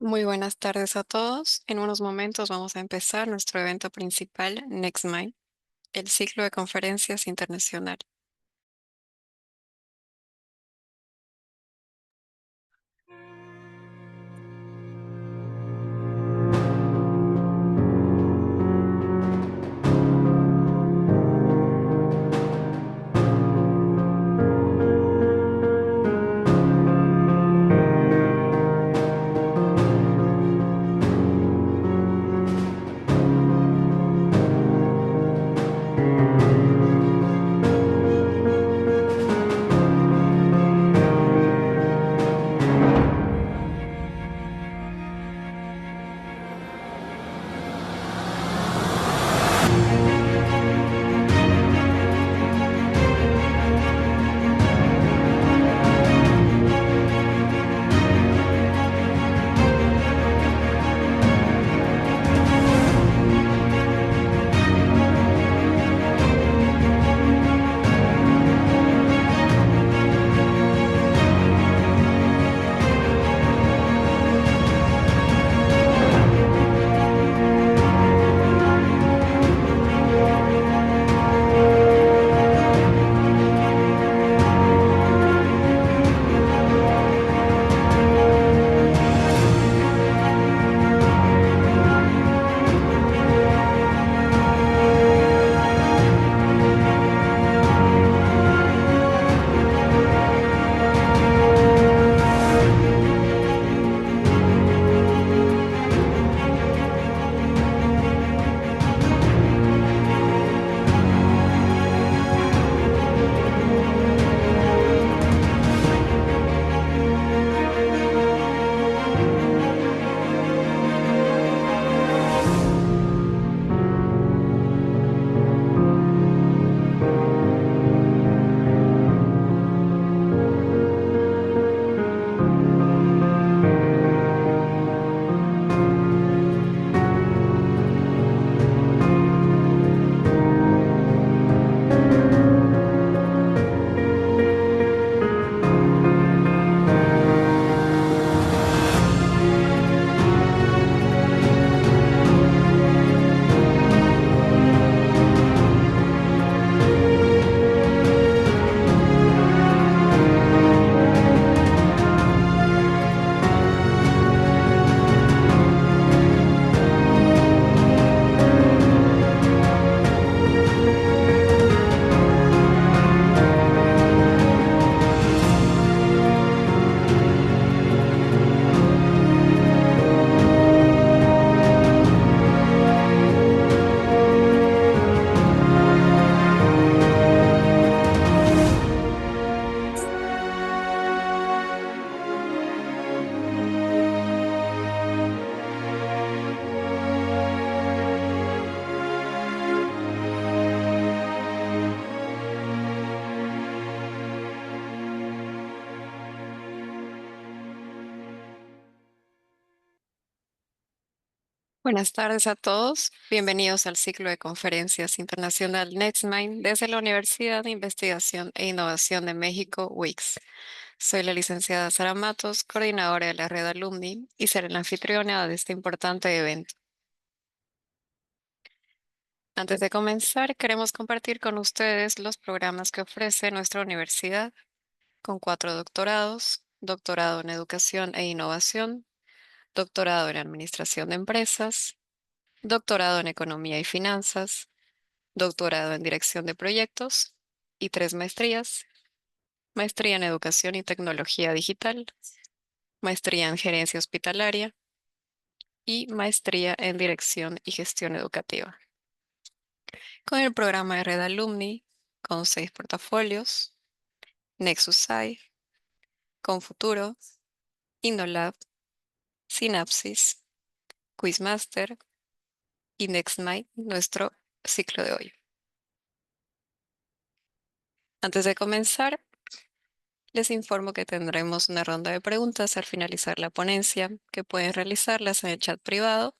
Muy buenas tardes a todos. En unos momentos vamos a empezar nuestro evento principal, NextMind, el ciclo de conferencias internacional. Buenas tardes a todos. Bienvenidos al ciclo de conferencias internacional NextMind desde la Universidad de Investigación e Innovación de México, UICS. Soy la licenciada Sara Matos, coordinadora de la red Alumni, y seré la anfitriona de este importante evento. Antes de comenzar, queremos compartir con ustedes los programas que ofrece nuestra universidad, con 4 doctorados: doctorado en Educación e Innovación, doctorado en Administración de Empresas, doctorado en Economía y Finanzas, doctorado en Dirección de Proyectos y 3 maestrías: maestría en Educación y Tecnología Digital, maestría en Gerencia Hospitalaria y maestría en Dirección y Gestión Educativa. Con el programa de Red Alumni, con 6 portafolios: Nexus AI, Confuturo, InnoLab, Synapsis, Quizmaster y NextMind, nuestro ciclo de hoy. Antes de comenzar, les informo que tendremos una ronda de preguntas al finalizar la ponencia, que pueden realizarlas en el chat privado,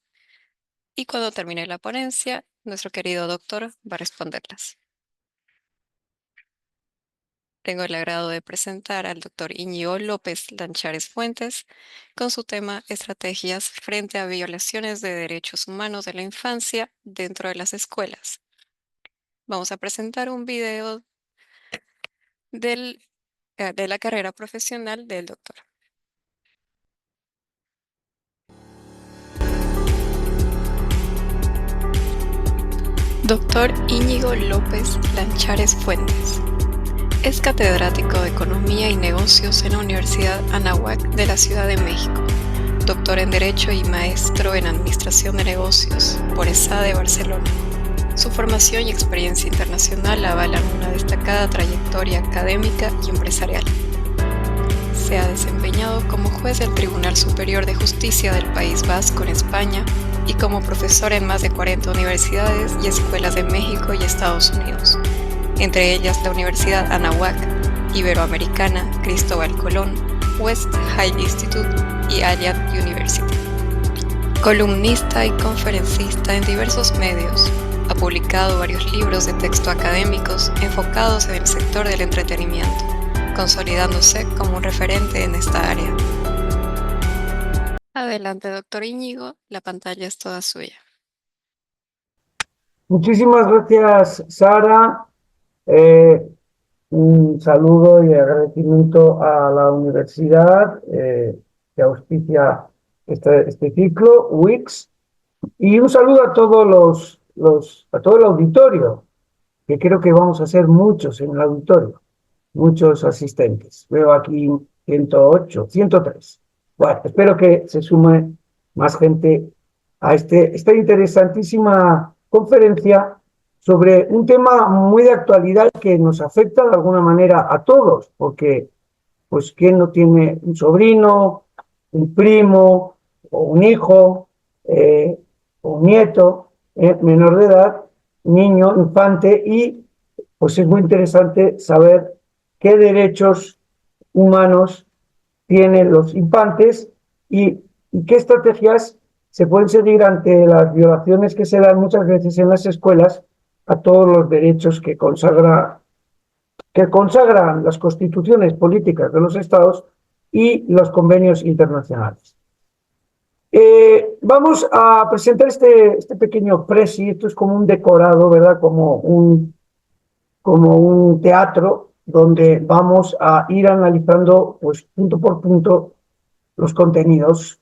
y cuando termine la ponencia, nuestro querido doctor va a responderlas. Tengo el agrado de presentar al doctor Íñigo López Lanchares Fuentes con su tema Estrategias frente a violaciones de derechos humanos de la infancia dentro de las escuelas. Vamos a presentar un video de la carrera profesional del doctor. Doctor Íñigo López Lanchares Fuentes. Es catedrático de Economía y Negocios en la Universidad Anáhuac de la Ciudad de México, doctor en Derecho y maestro en Administración de Negocios por ESA de Barcelona. Su formación y experiencia internacional avalan una destacada trayectoria académica y empresarial. Se ha desempeñado como juez del Tribunal Superior de Justicia del País Vasco en España y como profesor en más de 40 universidades y escuelas de México y Estados Unidos, entre ellas la Universidad Anáhuac, Iberoamericana, Cristóbal Colón, West High Institute y Allied University. Columnista y conferencista en diversos medios, ha publicado varios libros de texto académicos enfocados en el sector del entretenimiento, consolidándose como un referente en esta área. Adelante, doctor Íñigo, la pantalla es toda suya. Muchísimas gracias, Sara. Un saludo y agradecimiento a la universidad que auspicia este ciclo, UICS, y un saludo a todos a todo el auditorio, que creo que vamos a ser muchos en el auditorio, muchos asistentes. Veo aquí 108, 103. Bueno, espero que se sume más gente a esta interesantísima conferencia sobre un tema muy de actualidad que nos afecta de alguna manera a todos, porque pues quién no tiene un sobrino, un primo, o un hijo, o un nieto, menor de edad, niño, infante, y pues es muy interesante saber qué derechos humanos tienen los infantes y qué estrategias se pueden seguir ante las violaciones que se dan muchas veces en las escuelas a todos los derechos que consagran las constituciones políticas de los estados y los convenios internacionales. Vamos a presentar este pequeño presi. Esto es como un decorado, ¿verdad? Como un teatro donde vamos a ir analizando, pues, punto por punto los contenidos.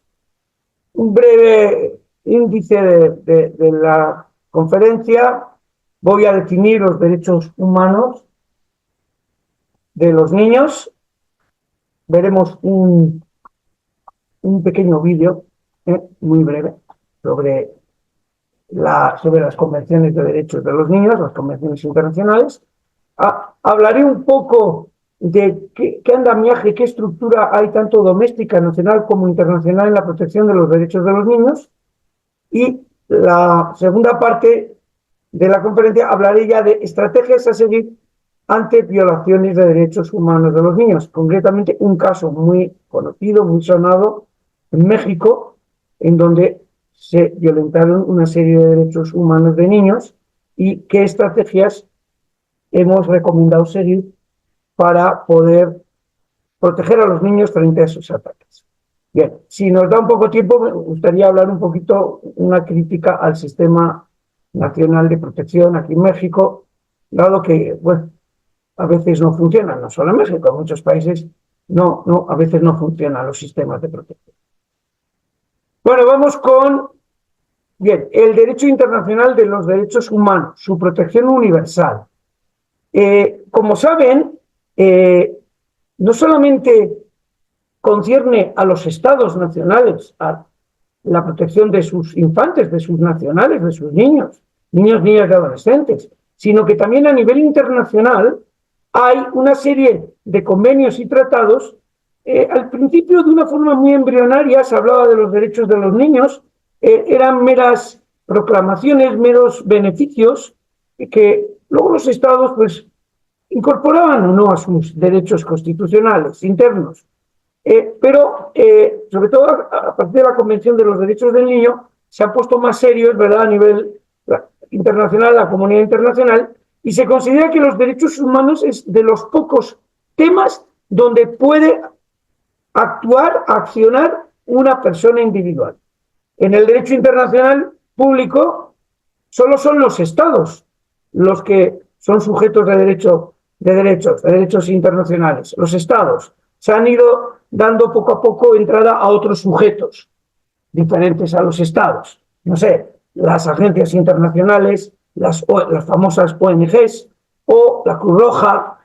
Un breve índice de la conferencia. Voy a definir los derechos humanos de los niños. Veremos un pequeño vídeo muy breve sobre las convenciones de derechos de los niños, las convenciones internacionales. Hablaré un poco de qué andamiaje, qué estructura hay tanto doméstica, nacional como internacional en la protección de los derechos de los niños. Y la segunda parte de la conferencia hablaré ya de estrategias a seguir ante violaciones de derechos humanos de los niños. Concretamente, un caso muy conocido, muy sonado en México, en donde se violentaron una serie de derechos humanos de niños y qué estrategias hemos recomendado seguir para poder proteger a los niños frente a esos ataques. Bien, si nos da un poco tiempo, me gustaría hablar un poquito, una crítica al sistema nacional de protección aquí en México, dado que, bueno, a veces no funciona, no solo en México, en muchos países a veces no funcionan los sistemas de protección. Bueno, vamos con, bien, el derecho internacional de los derechos humanos, su protección universal. Como saben, no solamente concierne a los estados nacionales, a la protección de sus infantes, de sus nacionales, de sus niños, niñas y adolescentes, sino que también a nivel internacional hay una serie de convenios y tratados. Al principio, de una forma muy embrionaria, se hablaba de los derechos de los niños, eran meras proclamaciones, meros beneficios que luego los estados pues incorporaban o no a sus derechos constitucionales internos. Pero, sobre todo a partir de la Convención de los Derechos del Niño, se han puesto más serios, ¿verdad?, a nivel internacional, la comunidad internacional, y se considera que los derechos humanos es de los pocos temas donde puede actuar, accionar una persona individual. En el derecho internacional público solo son los estados los que son sujetos de derechos internacionales. Los estados se han ido dando poco a poco entrada a otros sujetos diferentes a los estados. No sé, las agencias internacionales, las famosas ONGs o la Cruz Roja,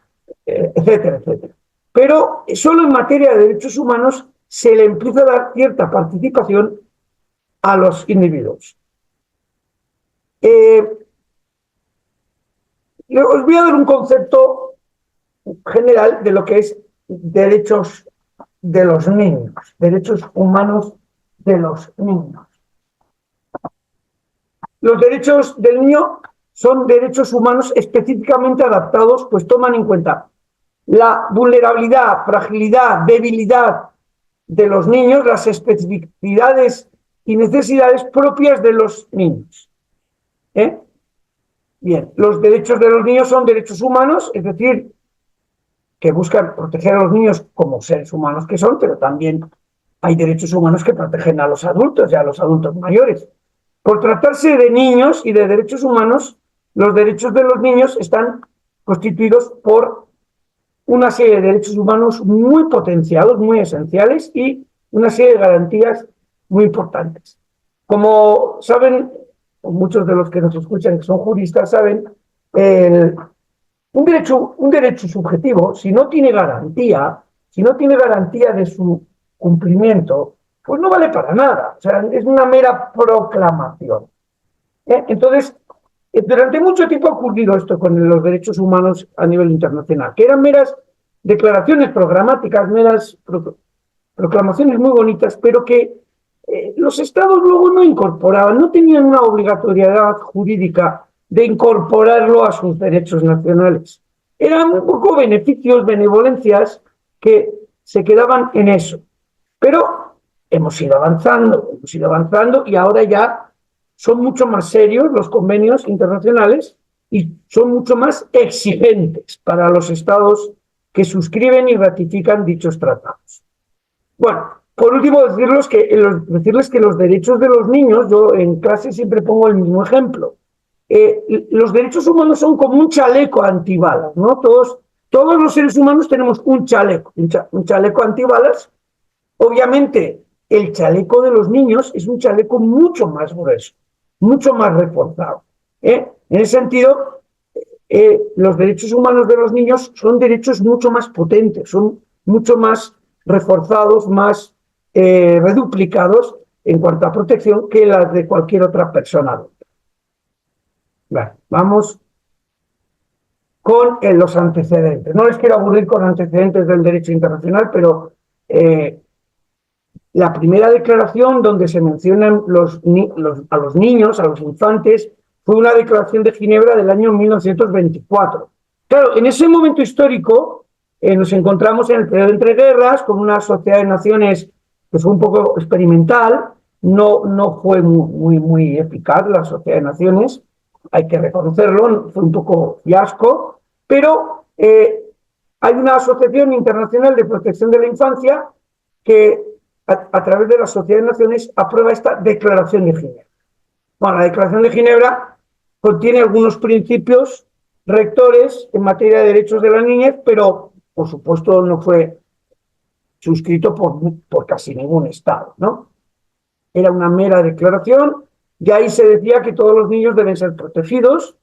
etcétera, etcétera. Pero solo en materia de derechos humanos se le empieza a dar cierta participación a los individuos. Os voy a dar un concepto general de lo que es derechos de los niños, derechos humanos de los niños. Los derechos del niño son derechos humanos específicamente adaptados, pues toman en cuenta la vulnerabilidad, fragilidad, debilidad de los niños, las especificidades y necesidades propias de los niños. Bien, los derechos de los niños son derechos humanos, es decir, que buscan proteger a los niños como seres humanos que son, pero también hay derechos humanos que protegen a los adultos y a los adultos mayores. Por tratarse de niños y de derechos humanos, los derechos de los niños están constituidos por una serie de derechos humanos muy potenciados, muy esenciales y una serie de garantías muy importantes. Como saben, muchos de los que nos escuchan que son juristas saben, un derecho subjetivo, si no tiene garantía de su cumplimiento, pues no vale para nada. O sea, es una mera proclamación. Entonces, durante mucho tiempo ha ocurrido esto con los derechos humanos a nivel internacional, que eran meras declaraciones programáticas, meras proclamaciones muy bonitas, pero que los estados luego no incorporaban, no tenían una obligatoriedad jurídica de incorporarlo a sus derechos nacionales. Eran un poco beneficios, benevolencias que se quedaban en eso. Pero hemos ido avanzando y ahora ya son mucho más serios los convenios internacionales y son mucho más exigentes para los estados que suscriben y ratifican dichos tratados. Bueno, por último, decirles que los derechos de los niños, yo en clase siempre pongo el mismo ejemplo. Los derechos humanos son como un chaleco antibalas, ¿no? Todos los seres humanos tenemos un chaleco antibalas. Obviamente, el chaleco de los niños es un chaleco mucho más grueso, mucho más reforzado. En ese sentido, los derechos humanos de los niños son derechos mucho más potentes, son mucho más reforzados, más reduplicados en cuanto a protección que las de cualquier otra persona. Vale, vamos con los antecedentes. No les quiero aburrir con antecedentes del derecho internacional, pero la primera declaración donde se mencionan a los niños, a los infantes, fue una declaración de Ginebra del año 1924. Claro, en ese momento histórico nos encontramos en el periodo entre guerras, con una sociedad de naciones que fue un poco experimental, no fue muy eficaz la sociedad de naciones, hay que reconocerlo, fue un poco fiasco, pero hay una asociación internacional de protección de la infancia que a través de la Sociedad de Naciones aprueba esta Declaración de Ginebra. Bueno, la Declaración de Ginebra contiene algunos principios rectores en materia de derechos de la niñez, pero por supuesto no fue suscrito por casi ningún Estado, ¿no? Era una mera declaración y ahí se decía que todos los niños deben ser protegidos,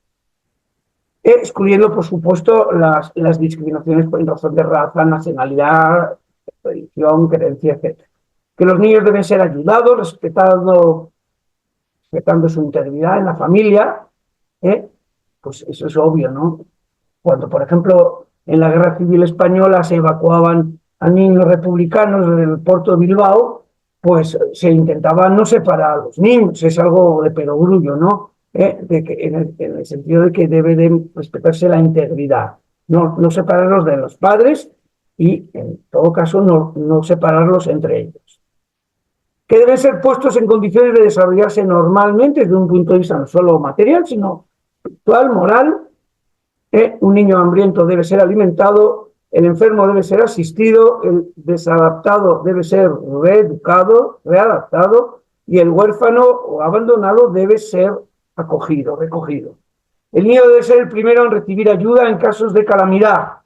excluyendo, por supuesto, las discriminaciones por razón de raza, nacionalidad, religión, creencia, etc. Que los niños deben ser ayudados, respetando su integridad en la familia, pues eso es obvio, ¿no? Cuando, por ejemplo, en la Guerra Civil Española se evacuaban a niños republicanos del puerto de Bilbao, pues se intentaba no separar a los niños, es algo de perogrullo, ¿no? En el sentido de que debe de respetarse la integridad, no separarlos de los padres y, en todo caso, no separarlos entre ellos. Que deben ser puestos en condiciones de desarrollarse normalmente desde un punto de vista no solo material, sino espiritual, moral. Un niño hambriento debe ser alimentado, el enfermo debe ser asistido, el desadaptado debe ser reeducado, readaptado, y el huérfano o abandonado debe ser acogido, recogido. El niño debe ser el primero en recibir ayuda en casos de calamidad.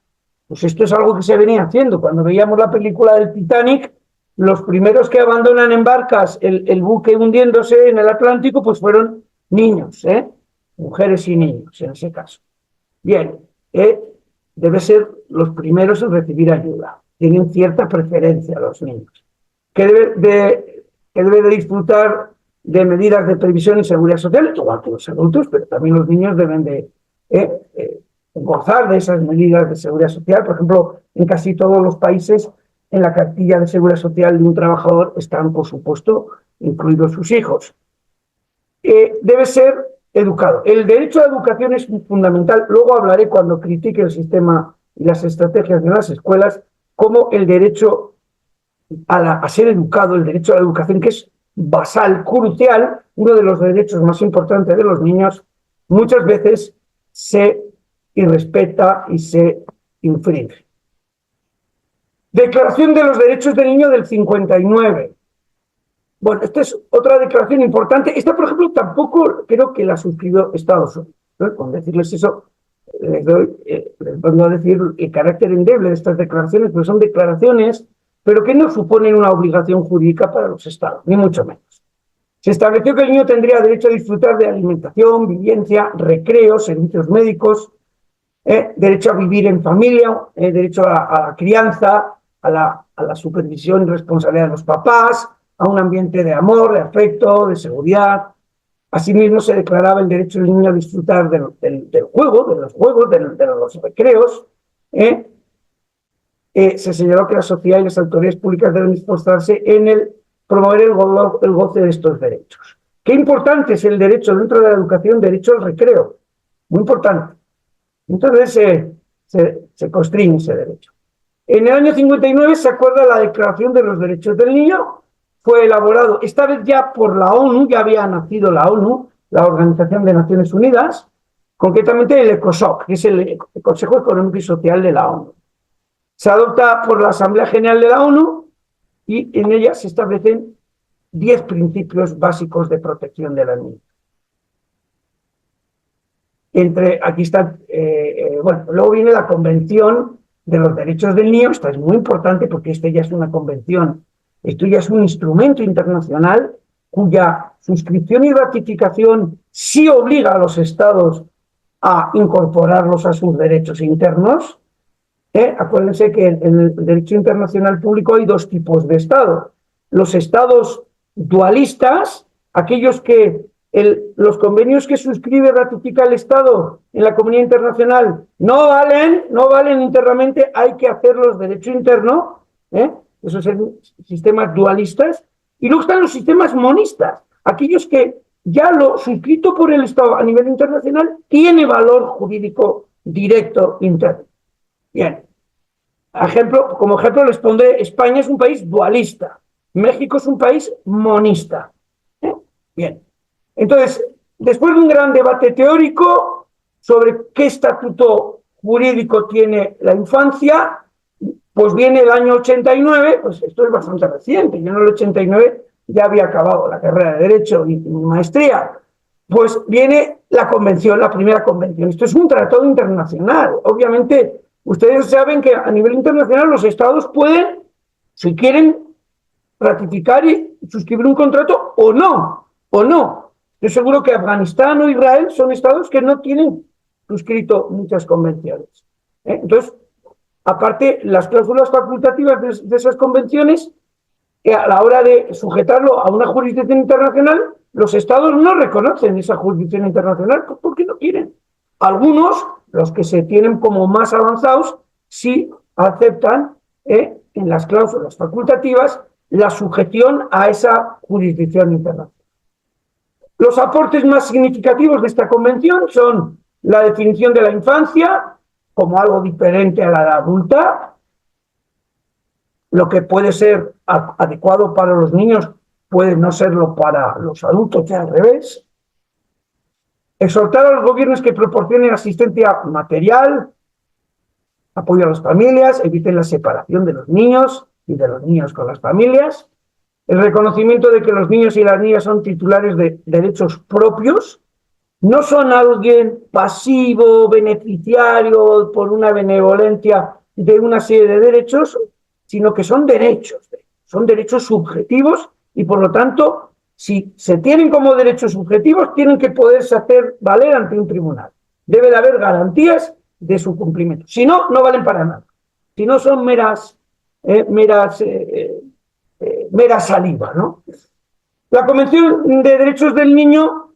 Pues esto es algo que se venía haciendo. Cuando veíamos la película del Titanic, los primeros que abandonan en barcas el buque hundiéndose en el Atlántico, pues fueron niños, mujeres y niños en ese caso. Bien, debe ser los primeros en recibir ayuda. Tienen cierta preferencia los niños. Que debe de disfrutar de medidas de previsión y seguridad social, igual que los adultos, pero también los niños deben de gozar de esas medidas de seguridad social. Por ejemplo, en casi todos los países, en la cartilla de seguridad social de un trabajador están, por supuesto, incluidos sus hijos. Debe ser educado. El derecho a la educación es fundamental. Luego hablaré, cuando critique el sistema y las estrategias de las escuelas, como el derecho a ser educado, el derecho a la educación, que es basal, crucial, uno de los derechos más importantes de los niños, muchas veces se irrespeta y se infringe. Declaración de los Derechos del Niño del 59. Bueno, esta es otra declaración importante. Esta, por ejemplo, tampoco creo que la suscribió Estados Unidos, ¿no? Con decirles eso, les vengo a decir el carácter endeble de estas declaraciones, porque son declaraciones, pero que no suponen una obligación jurídica para los Estados, ni mucho menos. Se estableció que el niño tendría derecho a disfrutar de alimentación, vivienda, recreo, servicios médicos, derecho a vivir en familia, derecho a la crianza, a la supervisión y responsabilidad de los papás, a un ambiente de amor, de afecto, de seguridad. Asimismo, se declaraba el derecho del niño a disfrutar del juego, de los juegos, de los recreos. Se señaló que la sociedad y las autoridades públicas deben esforzarse en promover el goce de estos derechos. Qué importante es el derecho dentro de la educación, derecho al recreo. Muy importante. Entonces se constriñe ese derecho. En el año 59 se acuerda la Declaración de los Derechos del Niño. Fue elaborado, esta vez ya por la ONU, ya había nacido la ONU, la Organización de Naciones Unidas, concretamente el ECOSOC, que es el Consejo Económico y Social de la ONU. Se adopta por la Asamblea General de la ONU y en ella se establecen 10 principios básicos de protección de la niña. Aquí está, luego viene la Convención de los Derechos del Niño. Esta es muy importante porque esta ya es una convención, esto ya es un instrumento internacional cuya suscripción y ratificación sí obliga a los estados a incorporarlos a sus derechos internos. Acuérdense que en el derecho internacional público hay dos tipos de estados. Los estados dualistas, aquellos que los convenios que suscribe y ratifica el Estado en la comunidad internacional no valen internamente, hay que hacerlos derecho interno, esos son sistemas dualistas. Y luego están los sistemas monistas, aquellos que ya lo suscrito por el Estado a nivel internacional tiene valor jurídico directo interno. Bien, como ejemplo les pondré: España es un país dualista, México es un país monista. Bien. Entonces, después de un gran debate teórico sobre qué estatuto jurídico tiene la infancia, pues viene el año 89, pues esto es bastante reciente, yo en el 89 ya había acabado la carrera de Derecho y mi maestría, pues viene la convención, la primera convención. Esto es un tratado internacional. Obviamente, ustedes saben que a nivel internacional los estados pueden, si quieren, ratificar y suscribir un contrato o no. Yo seguro que Afganistán o Israel son estados que no tienen suscrito muchas convenciones. Entonces, aparte, las cláusulas facultativas de esas convenciones, a la hora de sujetarlo a una jurisdicción internacional, los estados no reconocen esa jurisdicción internacional porque no quieren. Algunos, los que se tienen como más avanzados, sí aceptan en las cláusulas facultativas la sujeción a esa jurisdicción internacional. Los aportes más significativos de esta convención son la definición de la infancia como algo diferente a la edad adulta. Lo que puede ser adecuado para los niños puede no serlo para los adultos, y al revés. Exhortar a los gobiernos que proporcionen asistencia material, apoyo a las familias, eviten la separación de los niños y de los niños con las familias, el reconocimiento de que los niños y las niñas son titulares de derechos propios, no son alguien pasivo, beneficiario por una benevolencia de una serie de derechos, sino que son derechos subjetivos y por lo tanto, si se tienen como derechos subjetivos, tienen que poderse hacer valer ante un tribunal. Debe de haber garantías de su cumplimiento. Si no, no valen para nada. Si no, son mera saliva, ¿no? La Convención de Derechos del Niño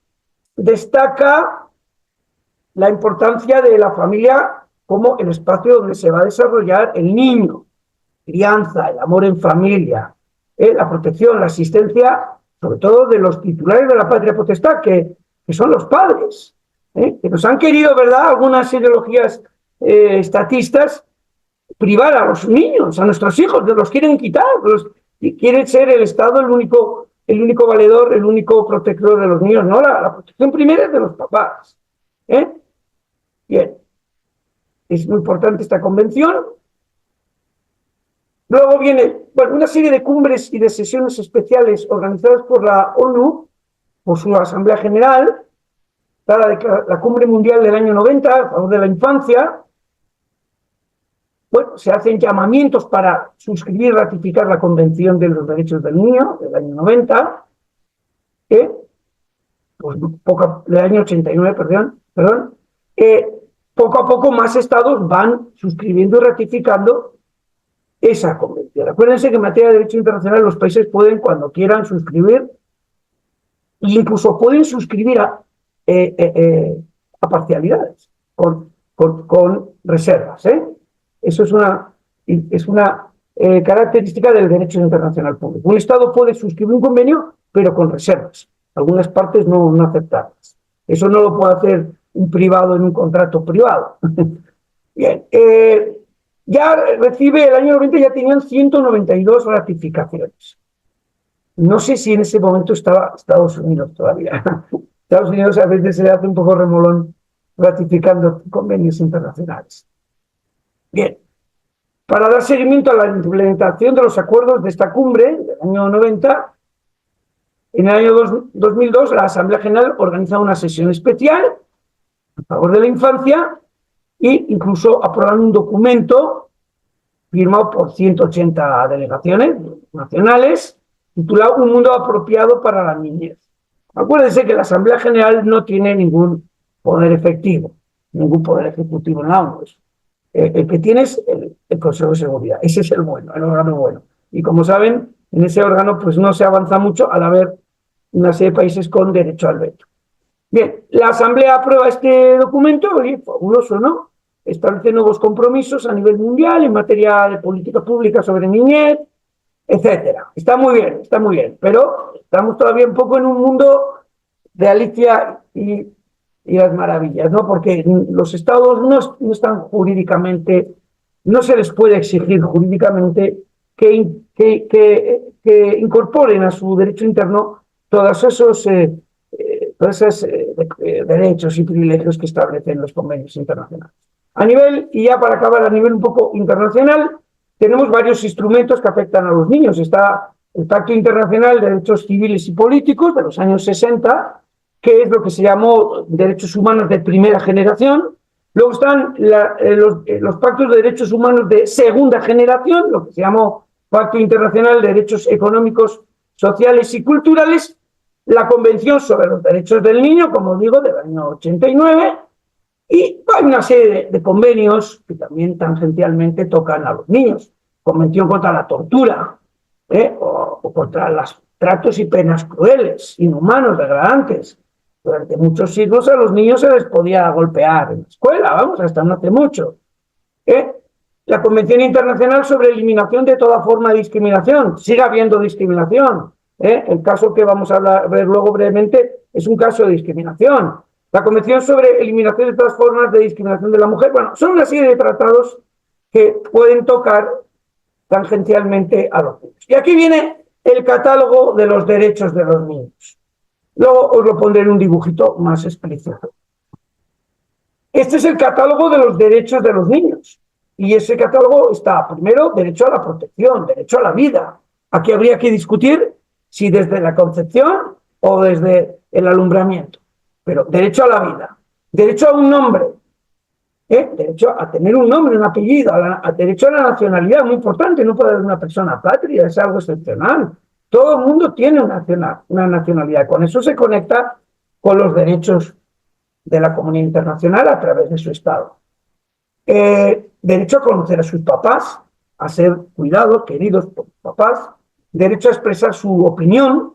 destaca la importancia de la familia como el espacio donde se va a desarrollar el niño, crianza, el amor en familia, la protección, la asistencia, sobre todo de los titulares de la patria potestad, que son los padres, que nos han querido, ¿verdad?, algunas ideologías estatistas, privar a los niños, a nuestros hijos, los quieren quitar, quieren ser el Estado el único valedor, el único protector de los niños. No, la protección primera es de los papás. Bien, es muy importante esta convención. Luego viene, bueno, una serie de cumbres y de sesiones especiales organizadas por la ONU, por su Asamblea General, la Cumbre Mundial del año 90, a favor de la infancia. Bueno, se hacen llamamientos para suscribir y ratificar la Convención de los Derechos del Niño del año 90, del año 89, perdón, poco a poco más estados van suscribiendo y ratificando esa convención. Acuérdense que en materia de derecho internacional los países pueden, cuando quieran, suscribir e incluso pueden suscribir a parcialidades, con reservas. Eso es una característica del derecho internacional público. Un Estado puede suscribir un convenio, pero con reservas. Algunas partes no aceptadas. Eso no lo puede hacer un privado en un contrato privado. Bien, ya recibe, el año 90 ya tenían 192 ratificaciones. No sé si en ese momento estaba Estados Unidos todavía. Estados Unidos a veces se le hace un poco remolón ratificando convenios internacionales. Bien, para dar seguimiento a la implementación de los acuerdos de esta cumbre del año 90, en el año 2002 la Asamblea General organiza una sesión especial a favor de la infancia e incluso aprueban un documento firmado por 180 delegaciones nacionales titulado Un mundo apropiado para la niñez. Acuérdense que la Asamblea General no tiene ningún poder efectivo, ningún poder ejecutivo en la ONU. El que tiene es el Consejo de Seguridad. Ese es el bueno, el órgano bueno. Y como saben, en ese órgano pues no se avanza mucho al haber una serie de países con derecho al veto. Bien, la Asamblea aprueba este documento, y fabuloso, ¿no? Establece nuevos compromisos a nivel mundial en materia de política pública sobre niñez, etcétera. Está muy bien, pero estamos todavía un poco en un mundo de Alicia y las maravillas, ¿no? Porque los estados no están jurídicamente, no se les puede exigir jurídicamente que incorporen a su derecho interno todos esos derechos y privilegios que establecen los convenios internacionales. A nivel, y ya para acabar, a nivel un poco internacional, tenemos varios instrumentos que afectan a los niños. Está el Pacto Internacional de Derechos Civiles y Políticos de los años 60, que es lo que se llamó derechos humanos de primera generación. Luego están los pactos de derechos humanos de segunda generación, lo que se llamó Pacto Internacional de Derechos Económicos, Sociales y Culturales, la Convención sobre los Derechos del Niño, como digo, del año 89, y hay una serie de convenios que también tangencialmente tocan a los niños. Convención contra la tortura, o contra los tratos y penas crueles, inhumanos, degradantes. Durante muchos siglos a los niños se les podía golpear en la escuela, hasta no hace mucho. La Convención Internacional sobre Eliminación de toda forma de discriminación. Sigue habiendo discriminación. El caso que vamos a ver luego brevemente es un caso de discriminación. La Convención sobre Eliminación de todas formas de discriminación de la mujer. Bueno, son una serie de tratados que pueden tocar tangencialmente a los niños. Y aquí viene el catálogo de los derechos de los niños. Luego os lo pondré en un dibujito más explícito. Este es el catálogo de los derechos de los niños. Y ese catálogo está, primero, derecho a la protección, derecho a la vida. Aquí habría que discutir si desde la concepción o desde el alumbramiento. Pero derecho a la vida, derecho a un nombre, derecho a tener un nombre, un apellido, a derecho a la nacionalidad, muy importante, no puede haber una persona patria, es algo excepcional. Todo el mundo tiene una nacionalidad, con eso se conecta con los derechos de la comunidad internacional a través de su Estado. Derecho a conocer a sus papás, a ser cuidados, queridos por papás, derecho a expresar su opinión.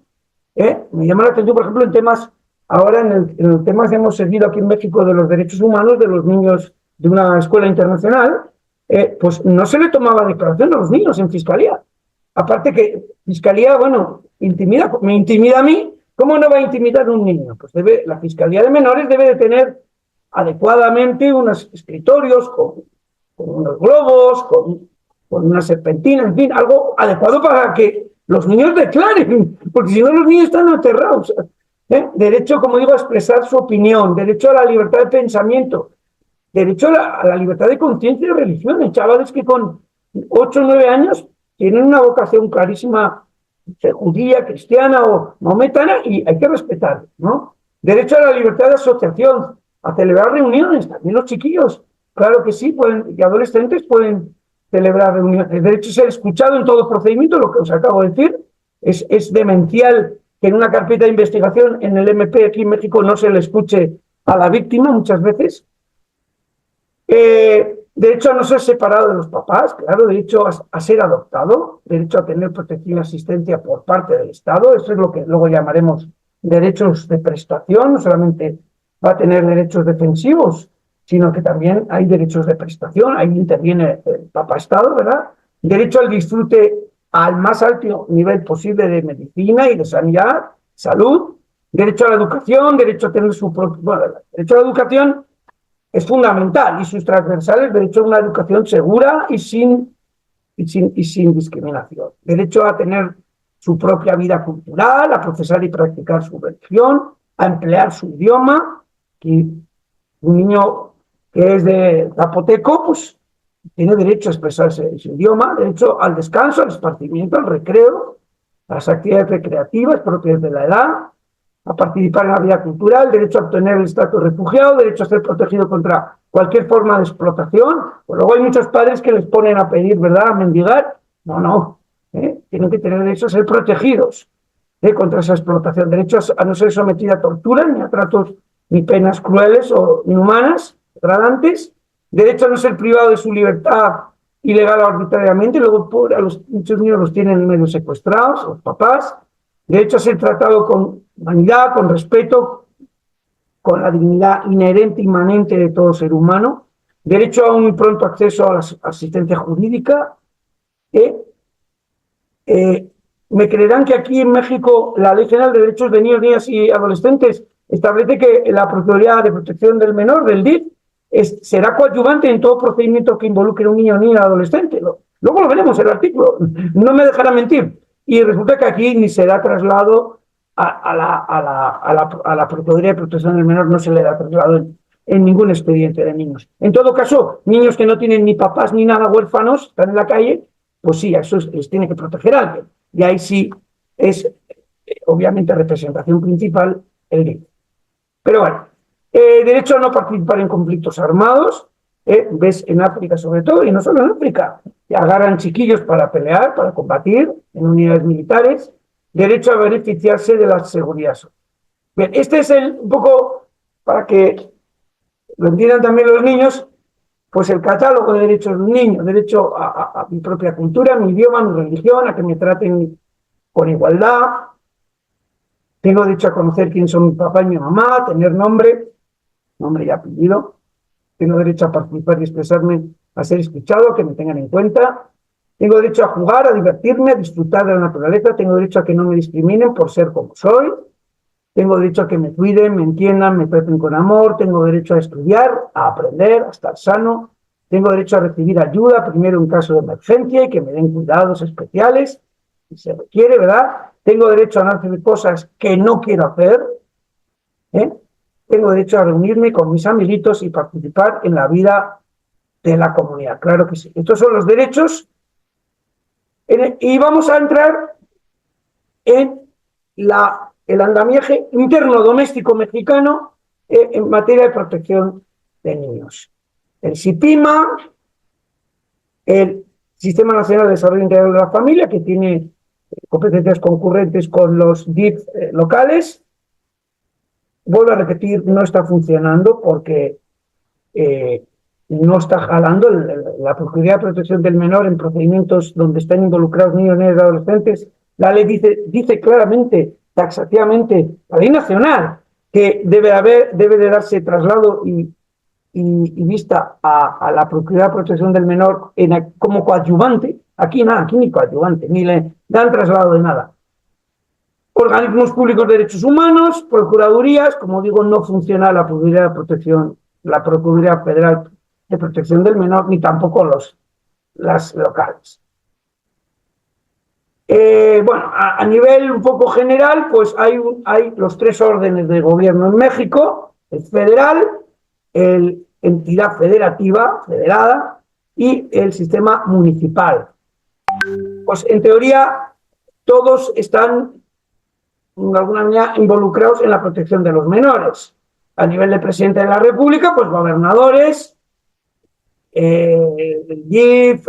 Me llama la atención, por ejemplo, en temas, ahora en el tema que hemos seguido aquí en México de los derechos humanos de los niños de una escuela internacional, pues no se le tomaba declaración a los niños en fiscalía. Aparte que fiscalía, bueno, me intimida a mí, ¿cómo no va a intimidar a un niño? Pues la fiscalía de menores debe de tener adecuadamente unos escritorios con unos globos, con una serpentina, en fin, algo adecuado para que los niños declaren, porque si no los niños están aterrados. Derecho, como digo, a expresar su opinión, derecho a la libertad de pensamiento, derecho a la libertad de conciencia y de religión. Hay chavales que con 8 o 9 años tienen una vocación clarísima, judía, cristiana o maometana, y hay que respetar, ¿no? Derecho a la libertad de asociación, a celebrar reuniones, también los chiquillos, claro que sí, y adolescentes pueden celebrar reuniones. El derecho a ser escuchado en todo procedimiento, lo que os acabo de decir, es demencial que en una carpeta de investigación en el MP aquí en México no se le escuche a la víctima muchas veces. Derecho a no ser separado de los papás, claro, derecho a ser adoptado, derecho a tener protección y asistencia por parte del Estado, eso es lo que luego llamaremos derechos de prestación, no solamente va a tener derechos defensivos, sino que también hay derechos de prestación, ahí interviene el papá-Estado, ¿verdad? Derecho al disfrute al más alto nivel posible de medicina y de sanidad, salud, derecho a la educación, derecho a tener su propio... Bueno, derecho a la educación es fundamental y sus transversales, derecho a una educación segura y sin discriminación. Derecho a tener su propia vida cultural, a profesar y practicar su religión, a emplear su idioma. Y un niño que es de zapoteco, pues tiene derecho a expresarse en su idioma, derecho al descanso, al esparcimiento, al recreo, a las actividades recreativas propias de la edad, a participar en la vida cultural, derecho a obtener el estatus de refugiado, derecho a ser protegido contra cualquier forma de explotación. Pues luego hay muchos padres que les ponen a pedir, ¿verdad?, a mendigar. No, tienen que tener derecho a ser protegidos contra esa explotación, derecho a no ser sometido a tortura, ni a tratos, ni penas crueles o inhumanas, degradantes, derecho a no ser privado de su libertad ilegal o arbitrariamente, luego muchos niños los tienen medio secuestrados, los papás, derecho a ser tratado con humanidad, con respeto, con la dignidad inherente, inmanente de todo ser humano, derecho a un pronto acceso a la asistencia jurídica. Me creerán que aquí en México la Ley General de Derechos de Niños, Niñas y Adolescentes establece que la Procuraduría de Protección del Menor, del DIF, será coadyuvante en todo procedimiento que involucre a un niño o niña adolescente. Luego lo veremos, el artículo, no me dejará mentir. Y resulta que aquí ni se da traslado a la Procuraduría de Protección del Menor, no se le da traslado en ningún expediente de niños. En todo caso, niños que no tienen ni papás ni nada, huérfanos, están en la calle, pues sí, a eso les tiene que proteger alguien. Y ahí sí es, obviamente, representación principal el DIF. Pero bueno, derecho a no participar en conflictos armados, ves en África sobre todo, y no solo en África, que agarran chiquillos para pelear, para combatir en unidades militares, derecho a beneficiarse de la seguridad social. Bien, este es un poco, para que lo entiendan también los niños, pues el catálogo de derechos de un niño, derecho a mi propia cultura, mi idioma, mi religión, a que me traten con igualdad. Tengo derecho a conocer quién son mi papá y mi mamá, tener nombre y apellido. Tengo derecho a participar y expresarme, a ser escuchado, a que me tengan en cuenta. Tengo derecho a jugar, a divertirme, a disfrutar de la naturaleza. Tengo derecho a que no me discriminen por ser como soy. Tengo derecho a que me cuiden, me entiendan, me traten con amor. Tengo derecho a estudiar, a aprender, a estar sano. Tengo derecho a recibir ayuda, primero en caso de emergencia, y que me den cuidados especiales, si se requiere, ¿verdad? Tengo derecho a no hacer cosas que no quiero hacer. Tengo derecho a reunirme con mis amiguitos y participar en la vida de la comunidad. Claro que sí. Estos son los derechos. Y vamos a entrar en el andamiaje interno doméstico mexicano en materia de protección de niños. El SIPIMA, el Sistema Nacional de Desarrollo Integral de la Familia, que tiene competencias concurrentes con los DIF locales. Vuelvo a repetir, no está funcionando porque no está jalando la Procuraduría de Protección del Menor en procedimientos donde están involucrados niños, niñas y adolescentes. La ley dice claramente, taxativamente, la ley nacional, que debe de darse traslado y vista a la Procuraduría de Protección del Menor como coadyuvante. Aquí nada, aquí ni coadyuvante, ni le dan traslado de nada. Organismos públicos de derechos humanos, procuradurías, como digo, no funciona la Procuraduría de Protección, la Procuraduría Federal de Protección del Menor, ni tampoco las locales. Bueno, a nivel un poco general, pues hay los tres órdenes de gobierno en México: el federal, el entidad federativa, federada, y el sistema municipal. Pues en teoría todos están de alguna manera involucrados en la protección de los menores. A nivel de presidente de la República, pues gobernadores, el GIF,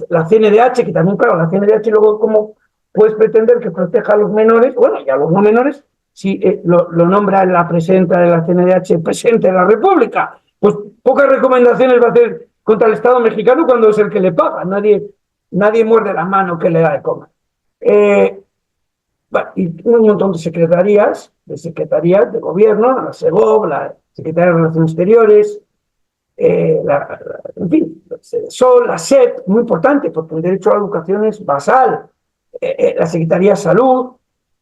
la CNDH, que también, claro, la CNDH luego, ¿cómo puedes pretender que proteja a los menores? Bueno, y a los no menores, si lo nombra la presidenta de la CNDH presidente de la República, pues pocas recomendaciones va a hacer contra el Estado mexicano cuando es el que le paga. Nadie muerde la mano que le da de comer. Y un montón de secretarías de gobierno, la SEGOV, la Secretaría de Relaciones Exteriores, en fin, la SEP, muy importante, porque el derecho a la educación es basal, la Secretaría de Salud,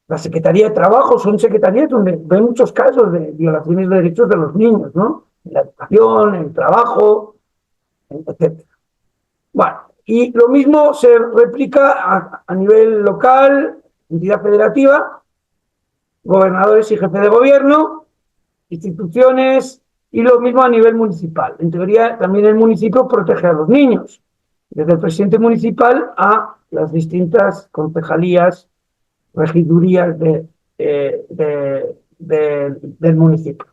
la Secretaría de Trabajo, son secretarías donde ven muchos casos de violaciones de derechos de los niños, ¿no? En la educación, en el trabajo, etc. Bueno, y lo mismo se replica a nivel local, entidad federativa, gobernadores y jefes de gobierno, instituciones, y lo mismo a nivel municipal. En teoría, también el municipio protege a los niños, desde el presidente municipal a las distintas concejalías, regidurías del municipio.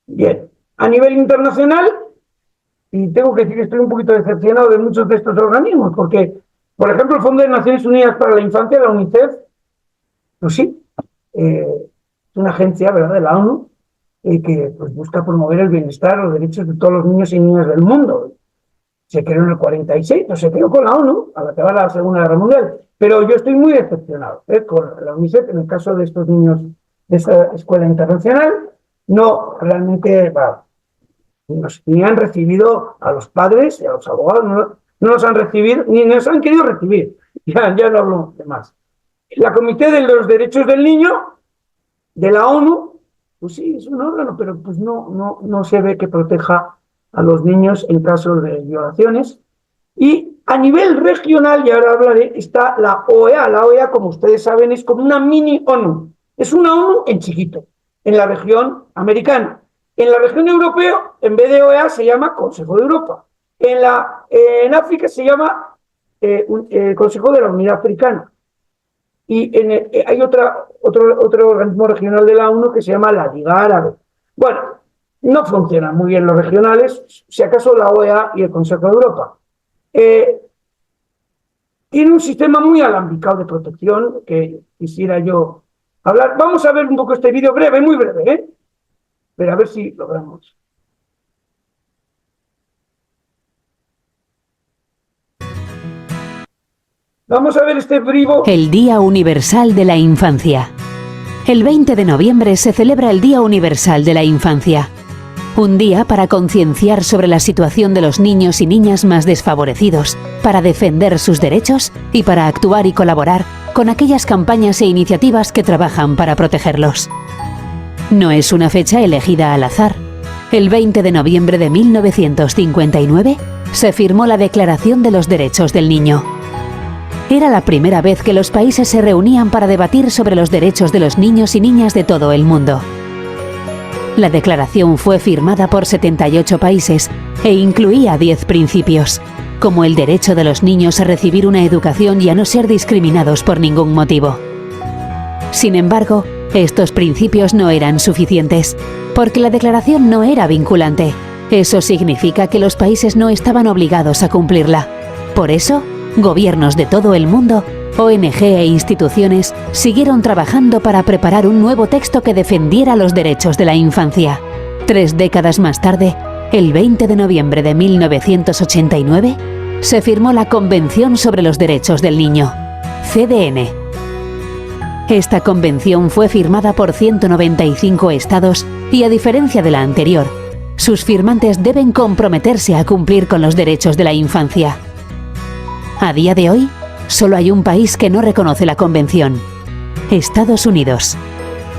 Bien, a nivel internacional, y tengo que decir que estoy un poquito decepcionado de muchos de estos organismos, porque, por ejemplo, el Fondo de Naciones Unidas para la Infancia, la UNICEF, pues sí, es una agencia, ¿verdad?, de la ONU, que pues, busca promover el bienestar, los derechos de todos los niños y niñas del mundo. Se creó en el 46, no se creó con la ONU, a la que va la Segunda Guerra Mundial. Pero yo estoy muy decepcionado con la UNICEF, en el caso de estos niños de esta escuela internacional. No, realmente, ni han recibido a los padres y a los abogados, no los han recibido, ni nos han querido recibir. Ya no hablo de más. La Comité de los Derechos del Niño de la ONU, pues sí, es un órgano, pero pues no se ve que proteja a los niños en casos de violaciones. Y a nivel regional, y ahora hablaré, está la OEA. La OEA, como ustedes saben, es como una mini ONU. Es una ONU en chiquito, en la región americana. En la región europea, en vez de OEA, se llama Consejo de Europa. En África se llama Consejo de la Unidad Africana. Y hay otro organismo regional de la ONU que se llama la Liga Árabe. Bueno, no funcionan muy bien los regionales, si acaso la OEA y el Consejo de Europa. Tiene un sistema muy alambicado de protección que quisiera yo hablar. Vamos a ver un poco este vídeo breve, muy breve, pero a ver si logramos. Vamos a ver este brivo. El Día Universal de la Infancia. El 20 de noviembre se celebra el Día Universal de la Infancia. Un día para concienciar sobre la situación de los niños y niñas más desfavorecidos, para defender sus derechos y para actuar y colaborar con aquellas campañas e iniciativas que trabajan para protegerlos. No es una fecha elegida al azar. El 20 de noviembre de 1959 se firmó la Declaración de los Derechos del Niño. Era la primera vez que los países se reunían para debatir sobre los derechos de los niños y niñas de todo el mundo. La declaración fue firmada por 78 países e incluía 10 principios, como el derecho de los niños a recibir una educación y a no ser discriminados por ningún motivo. Sin embargo, estos principios no eran suficientes, porque la declaración no era vinculante. Eso significa que los países no estaban obligados a cumplirla. Por eso, gobiernos de todo el mundo, ONG e instituciones siguieron trabajando para preparar un nuevo texto que defendiera los derechos de la infancia. 3 décadas más tarde, el 20 de noviembre de 1989, se firmó la Convención sobre los Derechos del Niño, CDN. Esta convención fue firmada por 195 estados y, a diferencia de la anterior, sus firmantes deben comprometerse a cumplir con los derechos de la infancia. A día de hoy, solo hay un país que no reconoce la convención: Estados Unidos.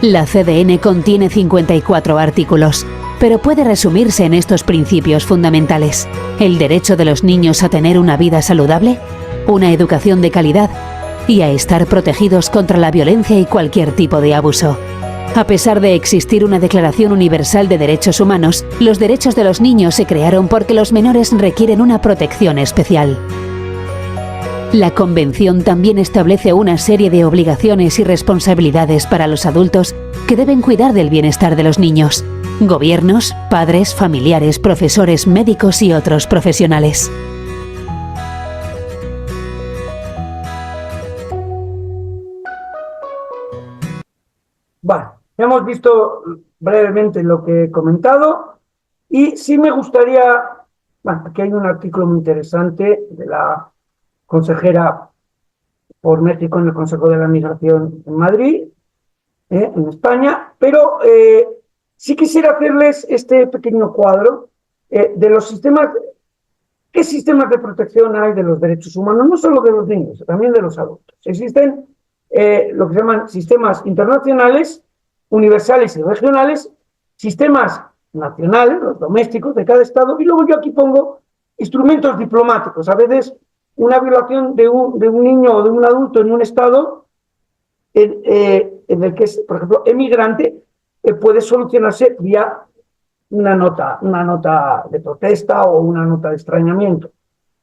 La CDN contiene 54 artículos, pero puede resumirse en estos principios fundamentales: el derecho de los niños a tener una vida saludable, una educación de calidad y a estar protegidos contra la violencia y cualquier tipo de abuso. A pesar de existir una Declaración Universal de Derechos Humanos, los derechos de los niños se crearon porque los menores requieren una protección especial. La Convención también establece una serie de obligaciones y responsabilidades para los adultos que deben cuidar del bienestar de los niños: gobiernos, padres, familiares, profesores, médicos y otros profesionales. Vale, hemos visto brevemente lo que he comentado y sí me gustaría, bueno, aquí hay un artículo muy interesante de la consejera por México en el Consejo de la Migración en Madrid, en España, pero sí quisiera hacerles este pequeño cuadro de los sistemas, qué sistemas de protección hay de los derechos humanos, no solo de los niños, también de los adultos. Existen lo que se llaman sistemas internacionales, universales y regionales, sistemas nacionales, los domésticos de cada estado, y luego yo aquí pongo instrumentos diplomáticos. A veces una violación de un niño o de un adulto en un estado en el que es, por ejemplo, emigrante, puede solucionarse vía una nota de protesta o una nota de extrañamiento.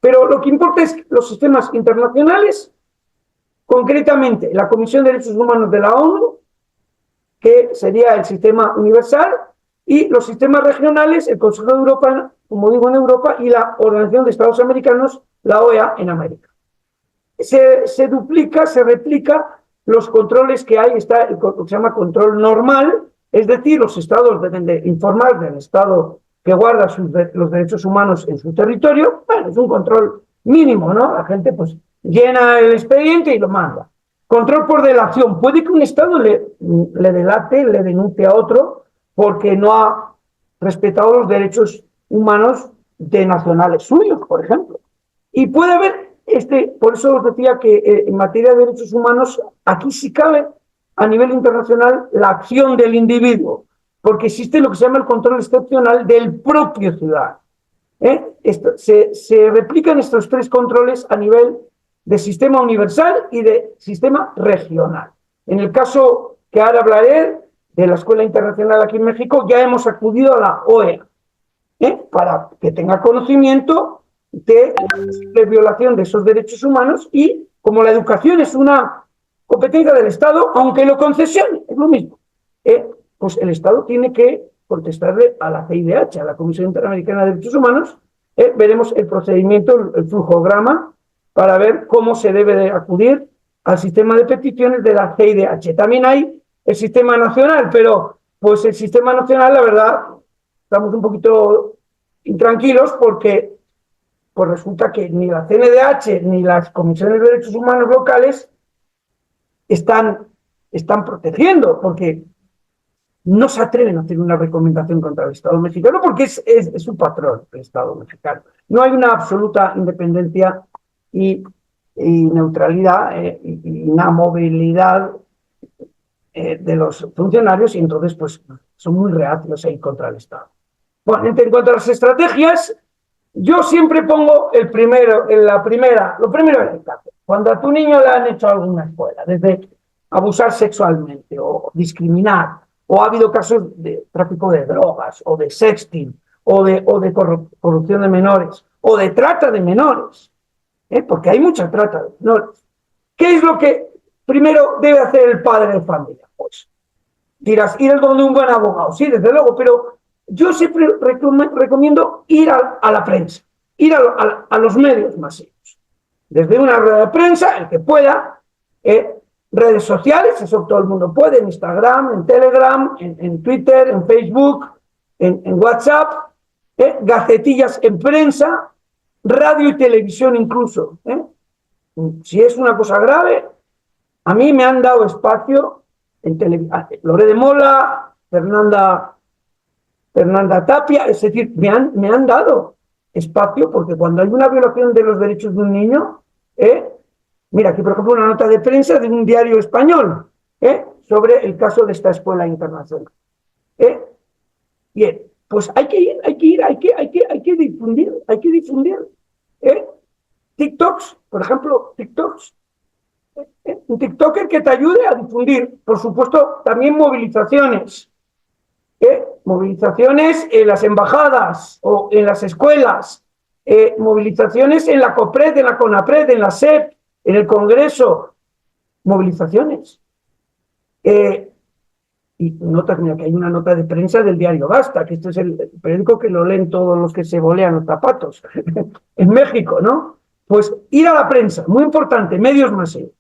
Pero lo que importa es los sistemas internacionales, concretamente la Comisión de Derechos Humanos de la ONU, que sería el sistema universal, y los sistemas regionales, el Consejo de Europa, como digo, en Europa, y la Organización de Estados Americanos, la OEA, en América. Se duplica, se replica los controles que hay, está lo que se llama control normal, es decir, los estados deben de informar del estado que guarda los derechos humanos en su territorio. Bueno, es un control mínimo, ¿no? La gente pues llena el expediente y lo manda. Control por delación. Puede que un estado le delate, le denuncie a otro porque no ha respetado los derechos humanos de nacionales suyos, por ejemplo. Y puede haber, por eso os decía que en materia de derechos humanos, aquí sí cabe a nivel internacional la acción del individuo, porque existe lo que se llama el control excepcional del propio ciudadano. Se replican estos 3 controles a nivel de sistema universal y de sistema regional. En el caso que ahora hablaré de la Escuela Internacional aquí en México, ya hemos acudido a la OEA para que tenga conocimiento de la posible violación de esos derechos humanos, y como la educación es una competencia del Estado, aunque lo concesione, es lo mismo, pues el Estado tiene que contestarle a la CIDH, a la Comisión Interamericana de Derechos Humanos. Veremos el procedimiento, el flujograma, para ver cómo se debe de acudir al sistema de peticiones de la CIDH. También hay el sistema nacional, pero pues el sistema nacional, la verdad, estamos un poquito intranquilos porque pues resulta que ni la CNDH ni las comisiones de derechos humanos locales están protegiendo, porque no se atreven a hacer una recomendación contra el Estado mexicano porque es su patrón, el Estado mexicano. No hay una absoluta independencia y neutralidad y una movilidad de los funcionarios, y entonces pues son muy reacios a ir contra el Estado. Bueno, en cuanto a las estrategias, yo siempre pongo lo primero en el caso. Cuando a tu niño le han hecho algo en una escuela, desde abusar sexualmente o discriminar, o ha habido casos de tráfico de drogas o de sexting o de corrupción de menores, o de trata de menores, porque hay mucha trata de menores. ¿Qué es lo que primero debe hacer el padre de familia? Pues dirás, ir donde un buen abogado, sí, desde luego, pero yo siempre recomiendo ir a la prensa, ir a los medios masivos. Desde una rueda de prensa, el que pueda, redes sociales, eso todo el mundo puede, en Instagram, en Telegram, en Twitter, en Facebook, en WhatsApp, gacetillas en prensa, radio y televisión incluso. Si es una cosa grave, a mí me han dado espacio en televisión, Loré de Mola, Fernanda Tapia, es decir, me han dado espacio, porque cuando hay una violación de los derechos de un niño, mira, aquí por ejemplo una nota de prensa de un diario español sobre el caso de esta escuela internacional. Bien, pues hay que difundir. TikToks, por ejemplo, TikToks. Un TikToker que te ayude a difundir, por supuesto, también movilizaciones. Movilizaciones en las embajadas o en las escuelas, movilizaciones en la COPRED, en la CONAPRED, en la SEP, en el Congreso, movilizaciones. Y notas, mira, que hay una nota de prensa del diario Basta, que este es el periódico que lo leen todos los que se bolean los zapatos, en México, ¿no? Pues ir a la prensa, muy importante, medios masivos.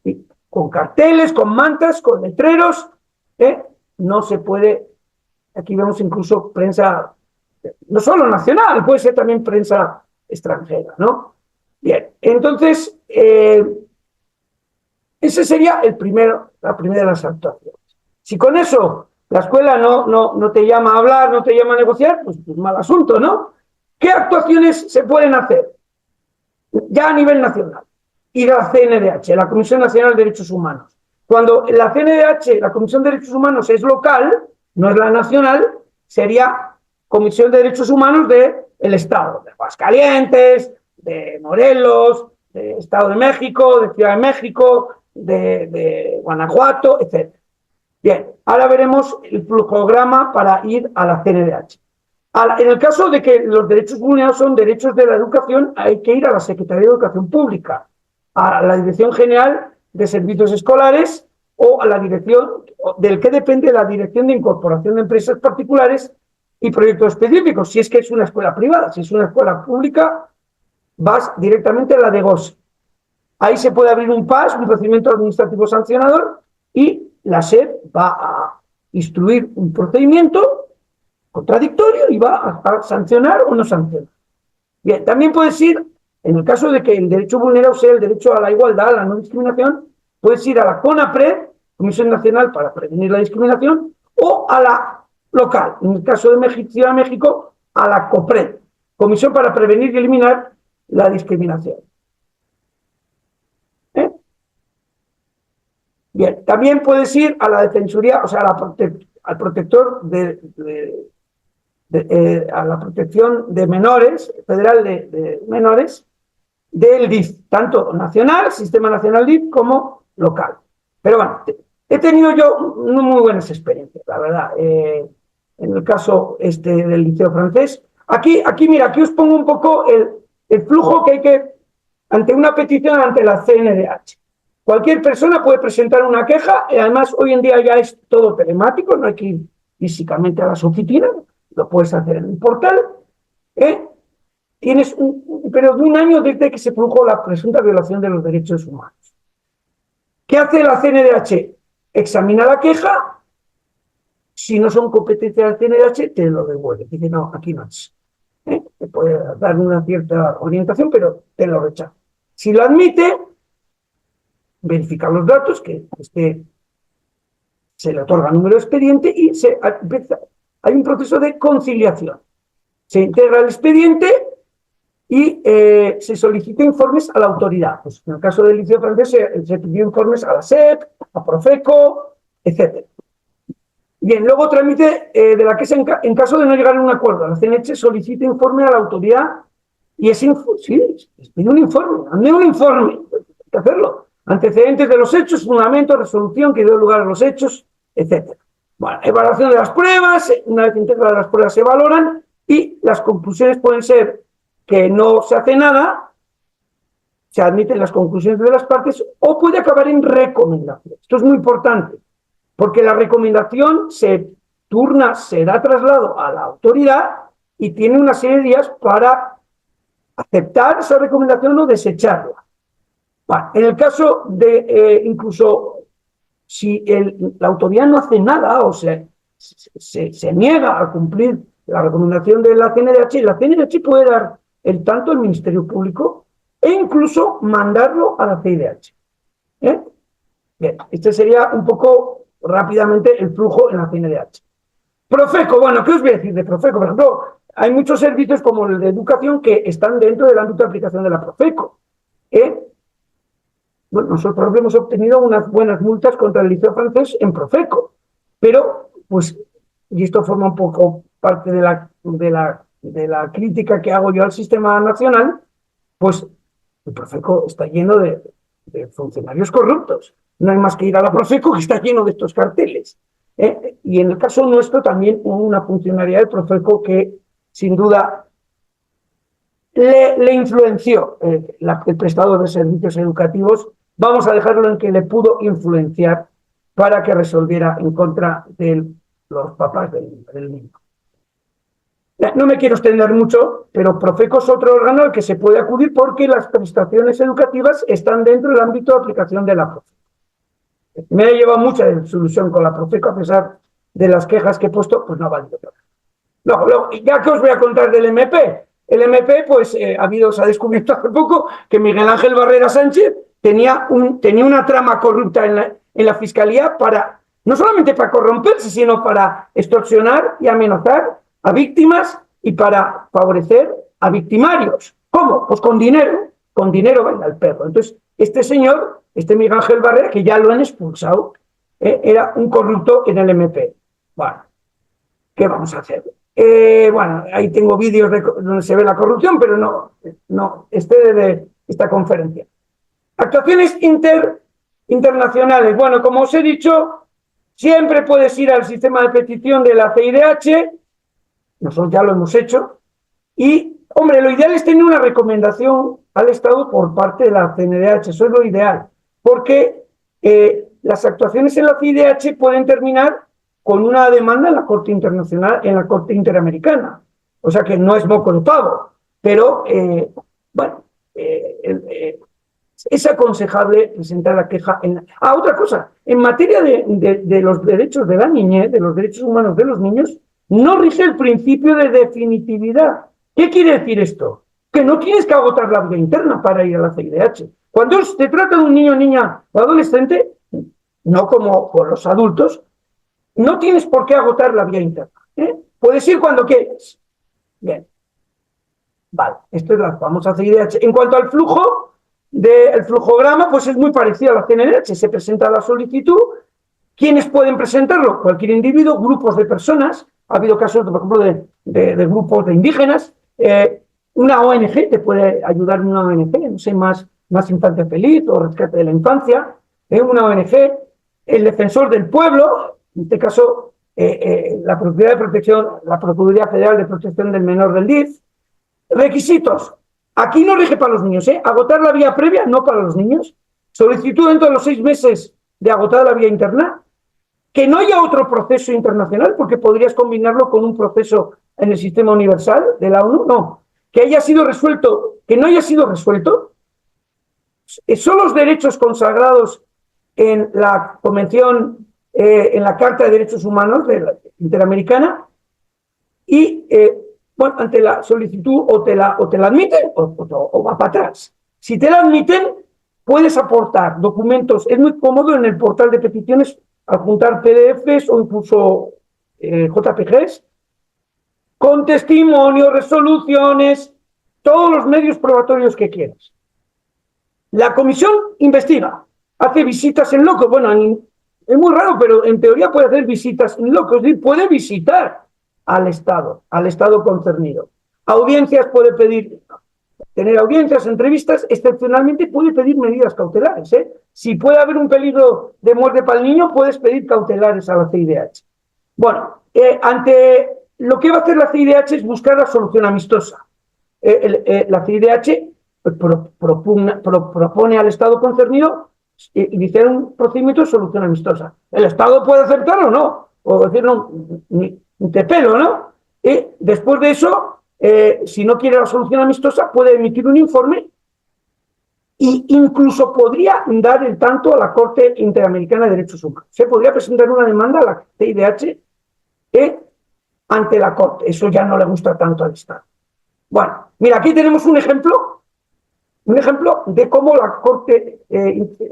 Y con carteles, con mantas, con letreros, no se puede, aquí vemos incluso prensa, no solo nacional, puede ser también prensa extranjera, ¿no? Bien, entonces, ese sería la primera de las actuaciones. Si con eso la escuela no te llama a hablar, no te llama a negociar, pues mal asunto, ¿no? ¿Qué actuaciones se pueden hacer? Ya a nivel nacional. Ir a la CNDH, la Comisión Nacional de Derechos Humanos. Cuando la CNDH, la Comisión de Derechos Humanos, es local, no es la nacional, sería Comisión de Derechos Humanos del Estado, de Aguascalientes, de Morelos, de Estado de México, de Ciudad de México, de Guanajuato, etc. Bien, ahora veremos el flujograma para ir a la CNDH. En el caso de que los derechos vulnerados son derechos de la educación, hay que ir a la Secretaría de Educación Pública, a la Dirección General de Servicios Escolares o a la dirección, del que depende la Dirección de Incorporación de Empresas Particulares y Proyectos Específicos. Si es que es una escuela privada, si es una escuela pública, vas directamente a la de GOSE. Ahí se puede abrir un PAS, un procedimiento administrativo sancionador, y la SEP va a instruir un procedimiento contradictorio y va a sancionar o no sancionar. Bien, también puedes ir, en el caso de que el derecho vulnerado sea el derecho a la igualdad, a la no discriminación, puedes ir a la CONAPRED, Comisión Nacional para Prevenir la Discriminación, o a la local, en el caso de Ciudad de México, a la COPRED, Comisión para Prevenir y Eliminar la Discriminación. Bien, también puedes ir a la Defensoría, o sea, al protector a la protección de menores, federal de menores, del DIF, tanto nacional, Sistema Nacional DIF, como local. Pero bueno, he tenido yo muy buenas experiencias, la verdad, en el caso del Liceo Francés. Aquí, mira, aquí os pongo un poco el flujo que hay que, ante una petición ante la CNDH. Cualquier persona puede presentar una queja, y además hoy en día ya es todo telemático, no hay que ir físicamente a las oficinas, lo puedes hacer en el portal. Tienes un periodo de un año desde que se produjo la presunta violación de los derechos humanos. ¿Qué hace la CNDH? Examina la queja, si no son competencias de la CNDH, te lo devuelve. Dice, no, aquí no es. Te puede dar una cierta orientación, pero te lo rechaza. Si lo admite, verificar los datos, que se le otorga número de expediente y hay un proceso de conciliación. Se integra el expediente y se solicita informes a la autoridad. Pues en el caso del Liceo Francés se pidió informes a la SEP, a Profeco, etc. Bien, luego trámite de la que en caso de no llegar a un acuerdo, la CNH solicita informe a la autoridad y sí, les pide un informe, hazme un informe, hay que hacerlo. Antecedentes de los hechos, fundamento, resolución que dio lugar a los hechos, etc. Bueno, evaluación de las pruebas, una vez integradas las pruebas se valoran y las conclusiones pueden ser que no se hace nada, se admiten las conclusiones de las partes o puede acabar en recomendación. Esto es muy importante, porque la recomendación se turna, se da traslado a la autoridad y tiene una serie de días para aceptar esa recomendación o desecharla. Bueno, en el caso de incluso si la autoridad no hace nada o se niega a cumplir la recomendación de la CNDH puede dar el tanto al Ministerio Público e incluso mandarlo a la CIDH. Bien, este sería un poco rápidamente el flujo en la CNDH. Profeco, bueno, ¿qué os voy a decir de Profeco? Por ejemplo, hay muchos servicios como el de educación que están dentro del ámbito de aplicación de la Profeco. Bueno, nosotros hemos obtenido unas buenas multas contra el Liceo Francés en Profeco, pero, pues, y esto forma un poco parte de la crítica que hago yo al sistema nacional, pues el Profeco está lleno de funcionarios corruptos. No hay más que ir a la Profeco, que está lleno de estos carteles. Y en el caso nuestro también hubo una funcionaria del Profeco que, sin duda, le influenció el prestador de servicios educativos. Vamos a dejarlo en que le pudo influenciar para que resolviera en contra de los papás del niño. No me quiero extender mucho, pero Profeco es otro órgano al que se puede acudir porque las prestaciones educativas están dentro del ámbito de aplicación de la Profeco. Me he llevado mucha desilusión con la Profeco, a pesar de las quejas que he puesto, pues no ha valido nada. Luego, ya que os voy a contar del MP. El MP, pues se ha descubierto hace poco que Miguel Ángel Barrera Sánchez tenía una trama corrupta en la Fiscalía no solamente para corromperse, sino para extorsionar y amenazar a víctimas y para favorecer a victimarios. ¿Cómo? Pues con dinero baila el perro. Entonces, este señor, Miguel Ángel Barrera, que ya lo han expulsado, era un corrupto en el MP. Bueno, ¿qué vamos a hacer? Bueno, ahí tengo vídeos donde se ve la corrupción, pero no de esta conferencia. Actuaciones internacionales. Bueno, como os he dicho, siempre puedes ir al sistema de petición de la CIDH, nosotros ya lo hemos hecho, y, hombre, lo ideal es tener una recomendación al Estado por parte de la CNDH, eso es lo ideal, porque las actuaciones en la CIDH pueden terminar con una demanda en la Corte Internacional, en la Corte Interamericana. O sea que no es moco de pavo, pero, bueno, es aconsejable presentar la queja. Otra cosa, en materia de los derechos de la niñez, de los derechos humanos de los niños, no rige el principio de definitividad. ¿Qué quiere decir esto? Que no tienes que agotar la vía interna para ir a la CIDH. Cuando se trata de un niño, niña o adolescente, no como con los adultos, no tienes por qué agotar la vía interna. Puedes ir cuando quieres. Bien. Vale, esto es la famosa CIDH. En cuanto al flujo, el flujograma, pues es muy parecido a la CNDH. Se presenta la solicitud. ¿Quiénes pueden presentarlo? Cualquier individuo, grupos de personas. Ha habido casos, por ejemplo, de grupos de indígenas. Una ONG, te puede ayudar una ONG, no sé, más Infancia Feliz o Rescate de la Infancia. Una ONG, el Defensor del Pueblo, en este caso, la Procuraduría Federal de Protección del Menor del DIF. Requisitos. Aquí no rige para los niños, agotar la vía previa, no para los niños. Solicitud dentro de los 6 meses de agotar la vía interna. Que no haya otro proceso internacional, porque podrías combinarlo con un proceso en el sistema universal de la ONU. No. Que haya sido resuelto, que no haya sido resuelto. Son los derechos consagrados en la Convención, en la Carta de Derechos Humanos de la Interamericana. Y bueno, ante la solicitud o te la admiten o va para atrás. Si te la admiten, puedes aportar documentos. Es muy cómodo en el portal de peticiones adjuntar PDFs o incluso JPGs con testimonios, resoluciones, todos los medios probatorios que quieras. La comisión investiga, hace visitas en loco. Bueno, es muy raro, pero en teoría puede hacer visitas en loco, es decir, puede visitar al Estado concernido. Audiencias, puede tener audiencias, entrevistas, excepcionalmente puede pedir medidas cautelares. Si puede haber un peligro de muerte para el niño, puedes pedir cautelares a la CIDH. Bueno, ante lo que va a hacer la CIDH es buscar la solución amistosa. La CIDH propone al Estado concernido iniciar un procedimiento de solución amistosa. El Estado puede aceptarlo o no, o decir, no, ni te pelo, ¿no? Y después de eso, si no quiere la solución amistosa, puede emitir un informe e incluso podría dar el tanto a la Corte Interamericana de Derechos Humanos. Se podría presentar una demanda a la CIDH ante la Corte. Eso ya no le gusta tanto al Estado. Bueno, mira, aquí tenemos un ejemplo de cómo la Corte,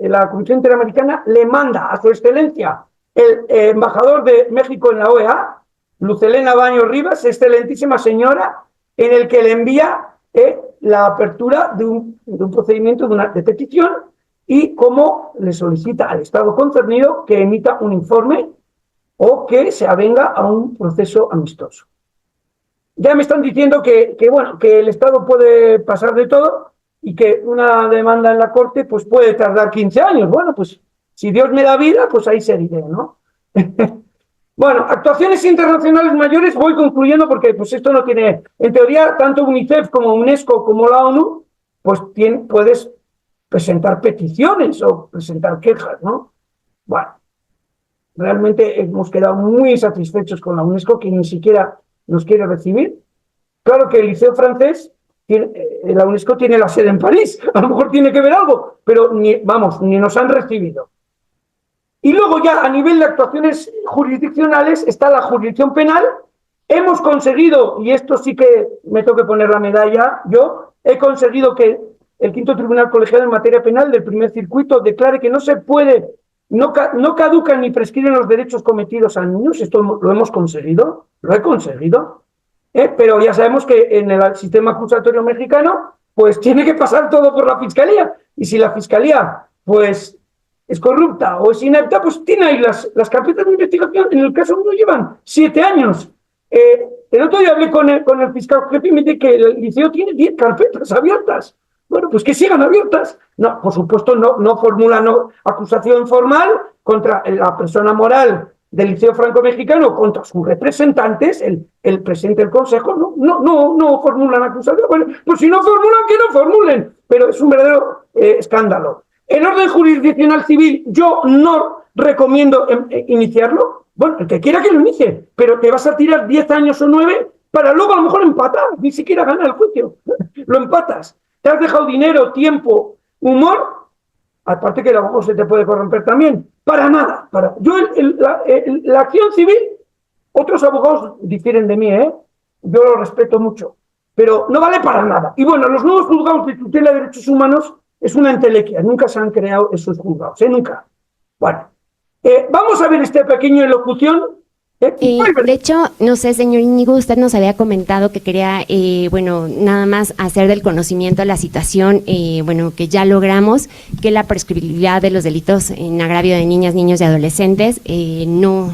la Comisión Interamericana le manda a su excelencia el embajador de México en la OEA, Luz Helena Baños Rivas, excelentísima señora, en el que le envía la apertura de un procedimiento de petición y cómo le solicita al Estado concernido que emita un informe o que se avenga a un proceso amistoso. Ya me están diciendo que el Estado puede pasar de todo y que una demanda en la Corte pues puede tardar 15 años. Bueno, pues si Dios me da vida, pues ahí seguiré, ¿no? Bueno, actuaciones internacionales mayores, voy concluyendo porque pues esto no tiene, en teoría, tanto UNICEF como UNESCO como la ONU, pues puedes presentar peticiones o presentar quejas, ¿no? Bueno, realmente hemos quedado muy satisfechos con la UNESCO, que ni siquiera nos quiere recibir. Claro que el Liceo Francés, la UNESCO tiene la sede en París, a lo mejor tiene que ver algo, pero ni nos han recibido. Y luego ya a nivel de actuaciones jurisdiccionales está la jurisdicción penal. Hemos conseguido, y esto sí que me tengo que poner la medalla, yo he conseguido que el Quinto Tribunal Colegiado en materia penal del primer circuito declare que no se puede, no caducan ni prescriben los derechos cometidos a niños. Esto lo hemos conseguido, lo he conseguido. Pero ya sabemos que en el sistema acusatorio mexicano pues tiene que pasar todo por la Fiscalía, y si la Fiscalía pues es corrupta o es inepta, pues tiene ahí las carpetas de investigación. En el caso mío llevan 7 años. El otro día hablé con el fiscal jefe y me dice que el liceo tiene 10 carpetas abiertas. Bueno, pues que sigan abiertas. No, por supuesto, no formulan acusación formal contra la persona moral del Liceo Franco-Mexicano, contra sus representantes, el presidente del Consejo, no formulan acusación. Bueno, pues si no formulan, que no formulen. Pero es un verdadero escándalo. El orden jurisdiccional civil, yo no recomiendo iniciarlo. Bueno, el que quiera que lo inicie, pero te vas a tirar 10 años o 9 para luego a lo mejor empatar, ni siquiera ganar el juicio. Lo empatas. Te has dejado dinero, tiempo, humor, aparte que luego se te puede corromper también. Para nada. La acción civil, otros abogados difieren de mí, yo lo respeto mucho, pero no vale para nada. Y bueno, los nuevos juzgados de tutela de derechos humanos es una entelequia, nunca se han creado esos juzgados, nunca. Bueno, vamos a ver esta pequeña elocución. De hecho, no sé, señor Íñigo, usted nos había comentado que quería, nada más hacer del conocimiento la situación, que ya logramos, que la prescriptibilidad de los delitos en agravio de niñas, niños y adolescentes no.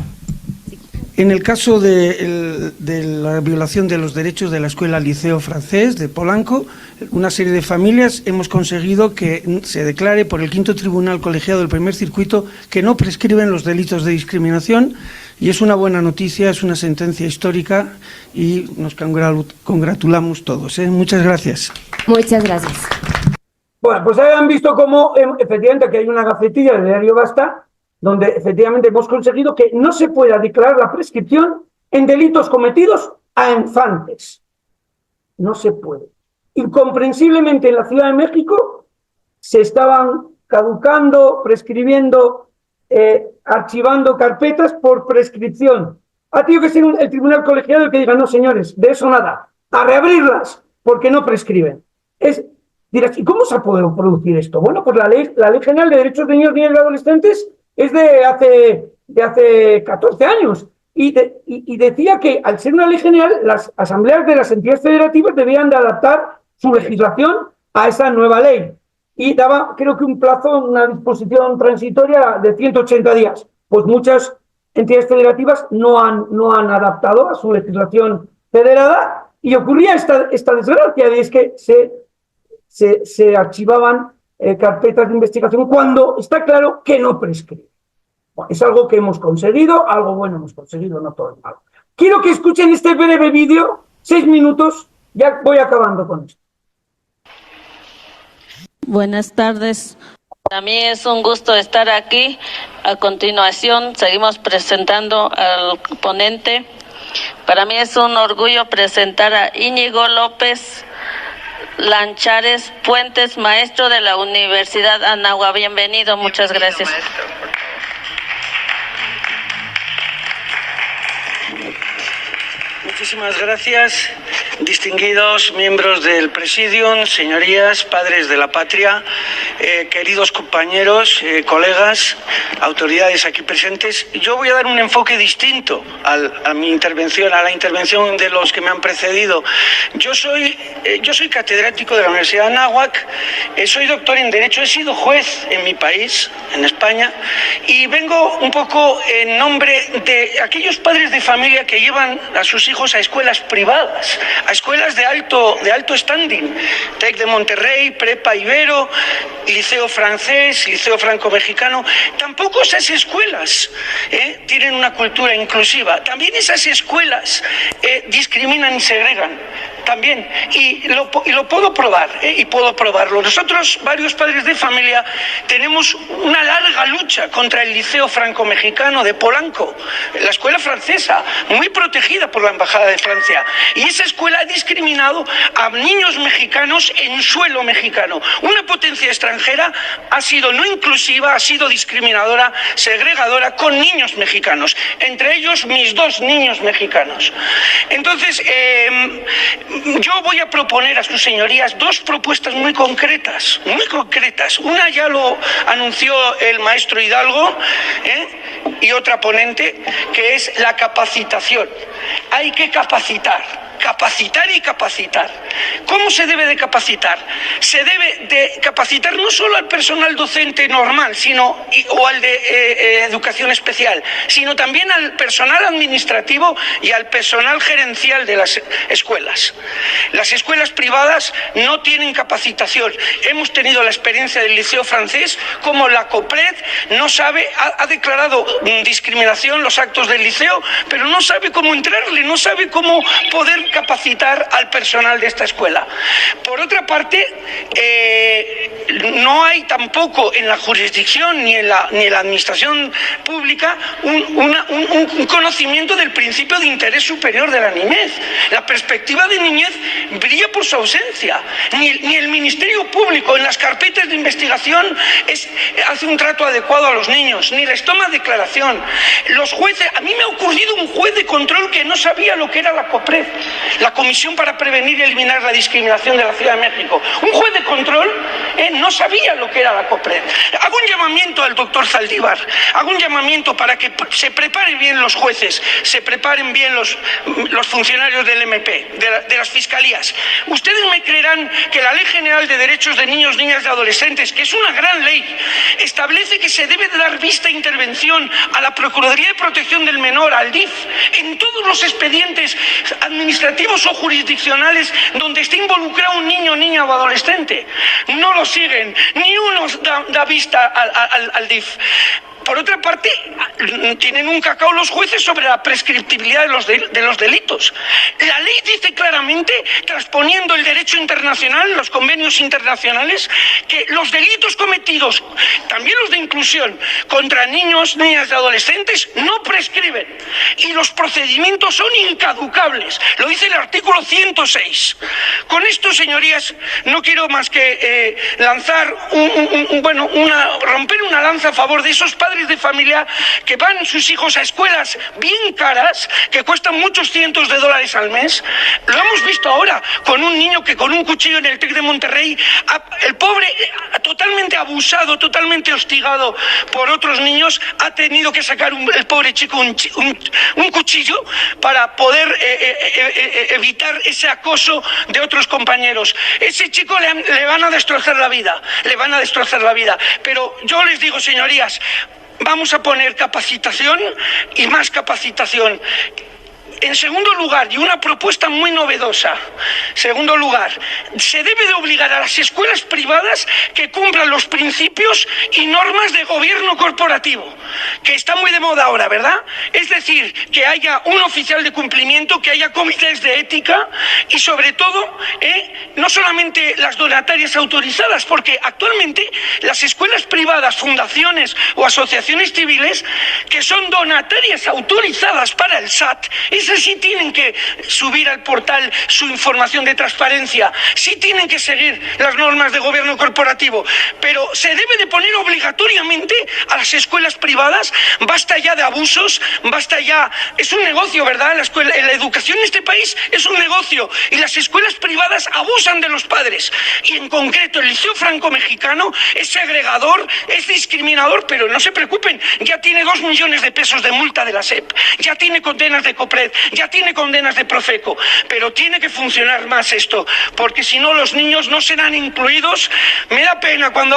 En el caso de la violación de los derechos de la Escuela Liceo Francés de Polanco, una serie de familias hemos conseguido que se declare por el Quinto Tribunal Colegiado del Primer Circuito que no prescriben los delitos de discriminación, y es una buena noticia, es una sentencia histórica y nos congratulamos todos. Muchas gracias. Muchas gracias. Bueno, pues han visto cómo efectivamente que hay una gacetilla del diario Basta, donde efectivamente hemos conseguido que no se pueda declarar la prescripción en delitos cometidos a infantes. No se puede. Incomprensiblemente en la Ciudad de México se estaban caducando, prescribiendo, archivando carpetas por prescripción. Ha tenido que ser el tribunal colegiado el que diga, no señores, de eso nada, a reabrirlas, porque no prescriben. Dirás, ¿y cómo se ha podido producir esto? Bueno, pues la Ley General de Derechos de Niños, Niñas y Adolescentes es de hace 14 años. Y decía que al ser una ley general, las asambleas de las entidades federativas debían de adaptar su legislación a esa nueva ley. Y daba, creo que un plazo, una disposición transitoria de 180 días. Pues muchas entidades federativas no han adaptado a su legislación federada, y ocurría esta desgracia, de es que se archivaban carpetas de investigación cuando está claro que no prescribe. Es algo que hemos conseguido, algo bueno hemos conseguido, no todo es malo. Quiero que escuchen este breve vídeo, 6 minutos, ya voy acabando con esto. Buenas tardes. Para mí es un gusto estar aquí. A continuación, seguimos presentando al ponente. Para mí es un orgullo presentar a Íñigo López Lanchares Puentes, maestro de la Universidad Anáhuac. Bienvenido, muchas gracias. Muchísimas gracias, distinguidos miembros del Presidium, señorías, padres de la patria, queridos compañeros, colegas, autoridades aquí presentes. Yo voy a dar un enfoque distinto a mi intervención, a la intervención de los que me han precedido. Yo soy catedrático de la Universidad de Anáhuac, soy doctor en Derecho, he sido juez en mi país, en España, y vengo un poco en nombre de aquellos padres de familia que llevan a sus hijos a escuelas privadas, a escuelas de alto standing, TEC de Monterrey, Prepa Ibero, Liceo Francés, Liceo Franco-Mexicano. Tampoco esas escuelas tienen una cultura inclusiva. También esas escuelas discriminan y segregan. También, y lo puedo probar, y puedo probarlo. Nosotros, varios padres de familia, tenemos una larga lucha contra el Liceo Franco-Mexicano de Polanco, la escuela francesa, muy protegida por la Embajada de Francia. Y esa escuela ha discriminado a niños mexicanos en suelo mexicano. Una potencia extranjera ha sido no inclusiva, ha sido discriminadora, segregadora con niños mexicanos, entre ellos mis 2 niños mexicanos. Entonces, yo voy a proponer a sus señorías 2 propuestas muy concretas, muy concretas. Una ya lo anunció el maestro Hidalgo, y otra ponente, que es la capacitación. Hay que capacitar y capacitar. ¿Cómo se debe de capacitar? Se debe de capacitar no solo al personal docente normal, o al de educación especial, sino también al personal administrativo y al personal gerencial de las escuelas. Las escuelas privadas no tienen capacitación. Hemos tenido la experiencia del Liceo Francés, como la COPRED no sabe, ha declarado discriminación los actos del liceo, pero no sabe cómo entrarle, no sabe cómo poder capacitar al personal de esta escuela. Por otra parte, no hay tampoco en la jurisdicción ni en la administración pública un conocimiento del principio de interés superior de la niñez. La perspectiva de niñez brilla por su ausencia. Ni el Ministerio Público en las carpetas de investigación hace un trato adecuado a los niños, ni les toma declaración. Los jueces, a mí me ha ocurrido un juez de control que no sabía lo que era la COPRED, la Comisión para Prevenir y Eliminar la Discriminación de la Ciudad de México. Un juez de control no sabía lo que era la COPRED. Hago un llamamiento al doctor Zaldívar, hago un llamamiento para que se preparen bien los jueces, se preparen bien los funcionarios del MP, de las fiscalías. Ustedes me creerán que la Ley General de Derechos de Niños, Niñas y Adolescentes, que es una gran ley, establece que se debe de dar vista e intervención a la Procuraduría de Protección del Menor, al DIF, en todos los expedientes administrativos o jurisdiccionales donde esté involucrado un niño, niña o adolescente. No lo siguen, ni uno da vista al DIF. Por otra parte, tienen un cacao los jueces sobre la prescriptibilidad de los delitos. La ley dice claramente, transponiendo el derecho internacional, los convenios internacionales, que los delitos cometidos, también los de inclusión, contra niños, niñas y adolescentes, no prescriben. Y los procedimientos son incaducables. Lo dice el artículo 106. Con esto, señorías, no quiero más que lanzar romper una lanza a favor de esos padres de familia que van sus hijos a escuelas bien caras, que cuestan muchos cientos de dólares al mes. Lo hemos visto ahora con un niño que con un cuchillo en el TEC de Monterrey, el pobre, totalmente abusado, totalmente hostigado por otros niños, ha tenido que sacar el pobre chico un cuchillo para poder evitar ese acoso de otros compañeros. Ese chico le van a destrozar la vida, Pero yo les digo, señorías, vamos a poner capacitación y más capacitación. En segundo lugar, y una propuesta muy novedosa, segundo lugar, se debe de obligar a las escuelas privadas que cumplan los principios y normas de gobierno corporativo, que está muy de moda ahora, ¿verdad? Es decir, que haya un oficial de cumplimiento, que haya comités de ética y sobre todo, no solamente las donatarias autorizadas, porque actualmente las escuelas privadas, fundaciones o asociaciones civiles que son donatarias autorizadas para el SAT, esas sí tienen que subir al portal su información de transparencia, sí tienen que seguir las normas de gobierno corporativo, pero se debe de poner obligatoriamente a las escuelas privadas. Basta ya de abusos, basta ya, es un negocio, ¿verdad? La educación en este país es un negocio y las escuelas privadas abusan de los padres, y en concreto el Liceo Franco-Mexicano es segregador, es discriminador, pero no se preocupen, ya tiene 2 millones de pesos de multa de la SEP, ya tiene condenas de COPRED, ya tiene condenas de Profeco, pero tiene que funcionar más esto, porque si no los niños no serán incluidos. Me da pena cuando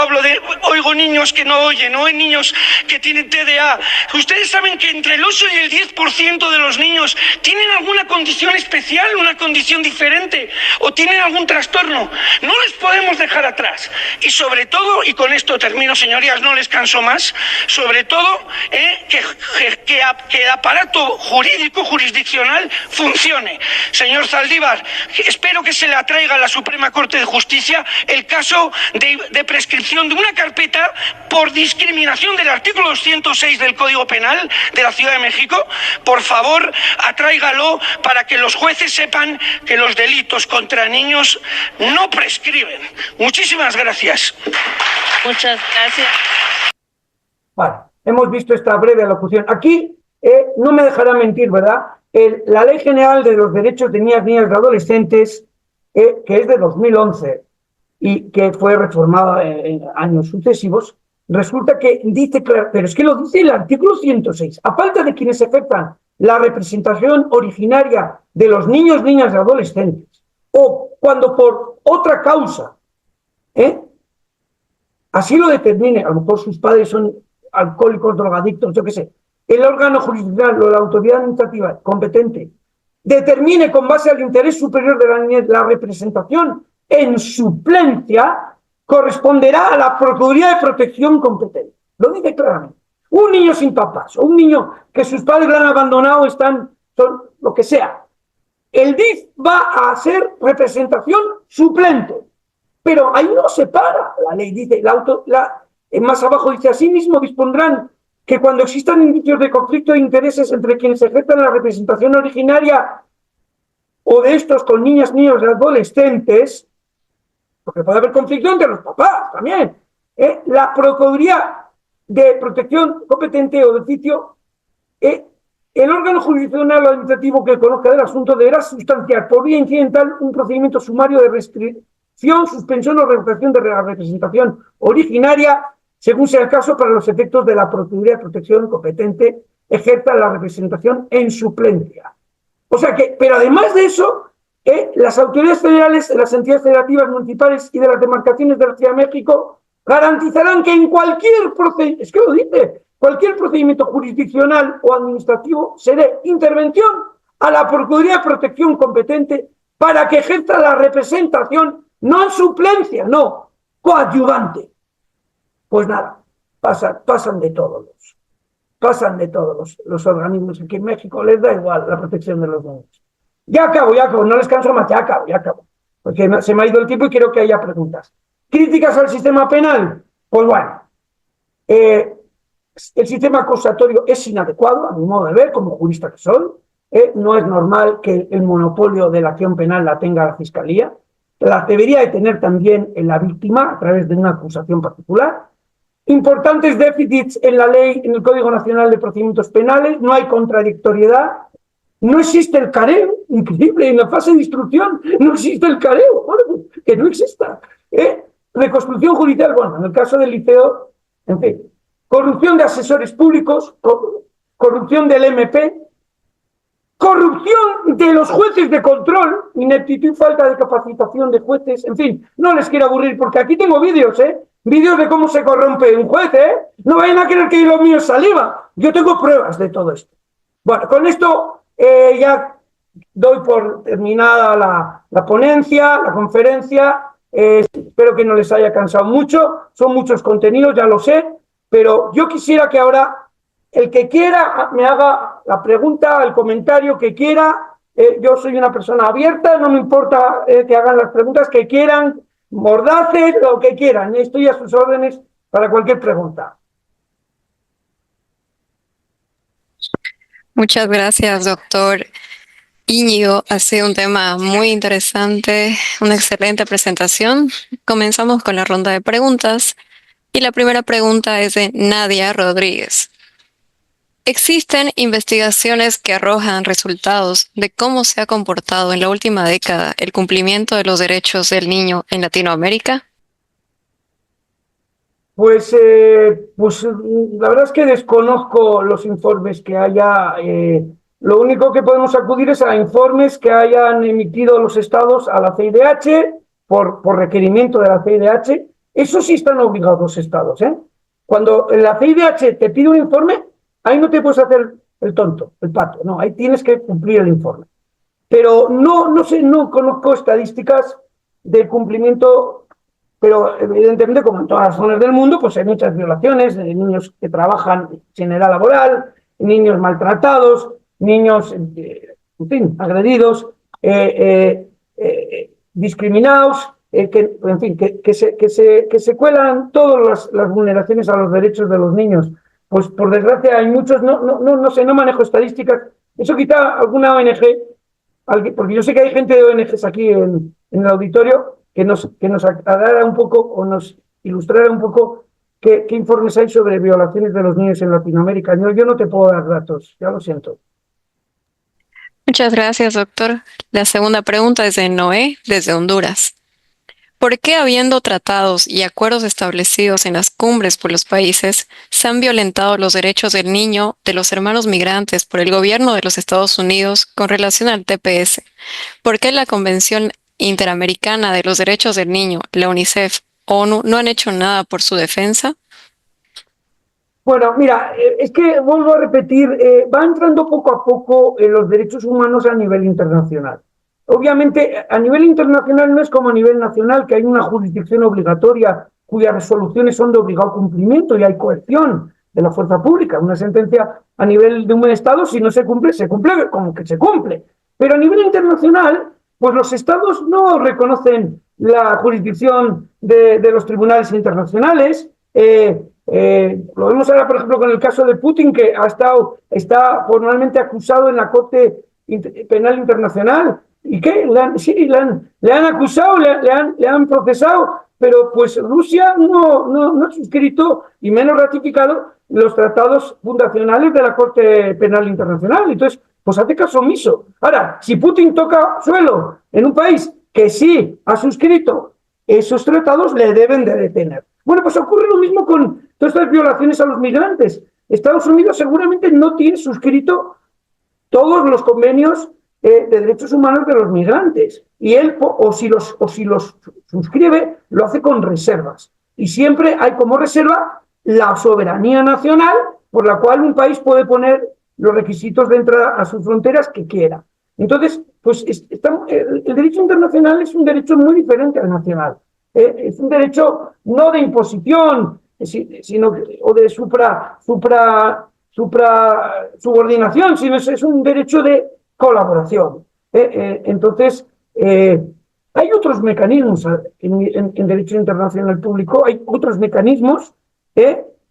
oigo niños que no oyen, o niños que tienen TDA. Ustedes saben que entre el 8 y el 10% de los niños tienen alguna condición especial, una condición diferente, o tienen algún trastorno. No les podemos dejar atrás. Y sobre todo, y con esto termino, señorías, no les canso más, sobre todo que el aparato jurídico, jurisdiccional, funcione. Señor Zaldívar, espero que se le atraiga a la Suprema Corte de Justicia el caso de prescripción de una carpeta por discriminación del artículo 206 del Código Penal de la Ciudad de México. Por favor, atráigalo para que los jueces sepan que los delitos contra niños no prescriben. Muchísimas gracias. Muchas gracias. Vale, hemos visto esta breve alocución. Aquí no me dejará mentir, ¿verdad? La Ley General de los Derechos de Niñas, Niños y Adolescentes, que es de 2011 y que fue reformada en años sucesivos, resulta que dice, claro, pero es que lo dice el artículo 106, a falta de quienes ejerzan la representación originaria de los niños, niñas y adolescentes, o cuando por otra causa, así lo determine, a lo mejor sus padres son alcohólicos, drogadictos, yo qué sé, el órgano jurisdiccional o la autoridad administrativa competente determine con base al interés superior de la niñez la representación en suplencia, corresponderá a la Procuraduría de Protección competente. Lo dice claramente. Un niño sin papás, o un niño que sus padres lo han abandonado, son lo que sea. El DIF va a hacer representación suplente. Pero ahí no se para. La ley dice, más abajo dice, asimismo dispondrán que cuando existan indicios de conflicto de intereses entre quienes ejerzan la representación originaria o de estos con niñas, niños y adolescentes, porque puede haber conflicto entre los papás también, la Procuraduría de Protección competente o de oficio, el órgano jurisdiccional o administrativo que conozca del asunto deberá sustanciar por vía incidental un procedimiento sumario de restricción, suspensión o revocación de la representación originaria, según sea el caso, para los efectos de la Procuraduría de Protección competente ejerza la representación en suplencia. O sea que, pero además de eso, las autoridades federales, las entidades federativas municipales y de las demarcaciones de la Ciudad de México garantizarán que en cualquier procedimiento, es que lo dice, cualquier procedimiento jurisdiccional o administrativo se dé intervención a la Procuraduría de Protección competente para que ejerza la representación, no en suplencia, no, coadyuvante. Pues nada, pasan de todos los organismos aquí en México, les da igual la protección de los niños. Ya acabo, no les canso más, ya acabo, porque se me ha ido el tiempo y quiero que haya preguntas. ¿Críticas al sistema penal? Pues bueno, el sistema acusatorio es inadecuado, a mi modo de ver, como jurista que soy. No es normal que el monopolio de la acción penal la tenga la Fiscalía, la debería de tener también la víctima a través de una acusación particular. Importantes déficits en la ley, en el Código Nacional de Procedimientos Penales, no hay contradictoriedad, no existe el careo, increíble, en la fase de instrucción no existe el careo, bueno, que no exista. Reconstrucción judicial, bueno, en el caso del liceo, en fin, corrupción de asesores públicos, corrupción del MP, corrupción de los jueces de control, ineptitud y falta de capacitación de jueces, en fin, no les quiero aburrir porque aquí tengo vídeos, vídeos de cómo se corrompe un juez, no vayan a creer que lo mío es saliva, yo tengo pruebas de todo esto. Bueno, con esto ya doy por terminada la ponencia, la conferencia. Espero que no les haya cansado mucho. Son muchos contenidos, ya lo sé, pero yo quisiera que ahora el que quiera me haga la pregunta, el comentario que quiera. Yo soy una persona abierta, no me importa que hagan las preguntas que quieran, mordaces, lo que quieran. Estoy a sus órdenes para cualquier pregunta. Muchas gracias, doctor Íñigo. Ha sido un tema muy interesante, una excelente presentación. Comenzamos con la ronda de preguntas y la primera pregunta es de Nadia Rodríguez. ¿Existen investigaciones que arrojan resultados de cómo se ha comportado en la última década el cumplimiento de los derechos del niño en Latinoamérica? Pues la verdad es que desconozco los informes que haya. Lo único que podemos acudir es a informes que hayan emitido los estados a la CIDH por requerimiento de la CIDH. Eso sí están obligados los estados, ¿eh? Cuando la CIDH te pide un informe, ahí no te puedes hacer el tonto, el pato, no, ahí tienes que cumplir el informe. Pero no sé, no conozco estadísticas de cumplimiento, pero evidentemente, como en todas las zonas del mundo, pues hay muchas violaciones de niños que trabajan sin edad laboral, niños maltratados, niños, en fin, agredidos, discriminados, en fin, que se cuelan todas las vulneraciones a los derechos de los niños. Pues por desgracia hay muchos, no sé, no manejo estadísticas. Eso quizá alguna ONG, porque yo sé que hay gente de ONGs aquí en el auditorio que nos aclarara un poco o nos ilustrara un poco qué informes hay sobre violaciones de los niños en Latinoamérica. Yo no te puedo dar datos, ya lo siento. Muchas gracias, doctor. La segunda pregunta es de Noé, desde Honduras. ¿Por qué, habiendo tratados y acuerdos establecidos en las cumbres por los países, se han violentado los derechos del niño de los hermanos migrantes por el gobierno de los Estados Unidos con relación al TPS? ¿Por qué la Convención Interamericana de los Derechos del Niño, la UNICEF, ONU, no han hecho nada por su defensa? Bueno, mira, es que vuelvo a repetir, va entrando poco a poco los derechos humanos a nivel internacional. Obviamente, a nivel internacional no es como a nivel nacional, que hay una jurisdicción obligatoria cuyas resoluciones son de obligado cumplimiento y hay coerción de la fuerza pública. Una sentencia a nivel de un Estado, si no se cumple como que se cumple. Pero a nivel internacional, pues los Estados no reconocen la jurisdicción de los tribunales internacionales. Lo vemos ahora, por ejemplo, con el caso de Putin, que está formalmente acusado en la Corte Penal Internacional. ¿Y qué? Le han acusado, le han procesado, pero pues Rusia no ha suscrito y menos ratificado los tratados fundacionales de la Corte Penal Internacional. Entonces, pues hace caso omiso. Ahora, si Putin toca suelo en un país que sí ha suscrito esos tratados, le deben de detener. Bueno, pues ocurre lo mismo con todas estas violaciones a los migrantes. Estados Unidos seguramente no tiene suscrito todos los convenios de derechos humanos de los migrantes. Y él, o si los suscribe, lo hace con reservas. Y siempre hay como reserva la soberanía nacional, por la cual un país puede poner los requisitos de entrada a sus fronteras que quiera. Entonces, pues el derecho internacional es un derecho muy diferente al nacional. Es un derecho no de imposición, sino o de subordinación, sino es un derecho de colaboración. Entonces, hay otros mecanismos en derecho internacional público, hay otros mecanismos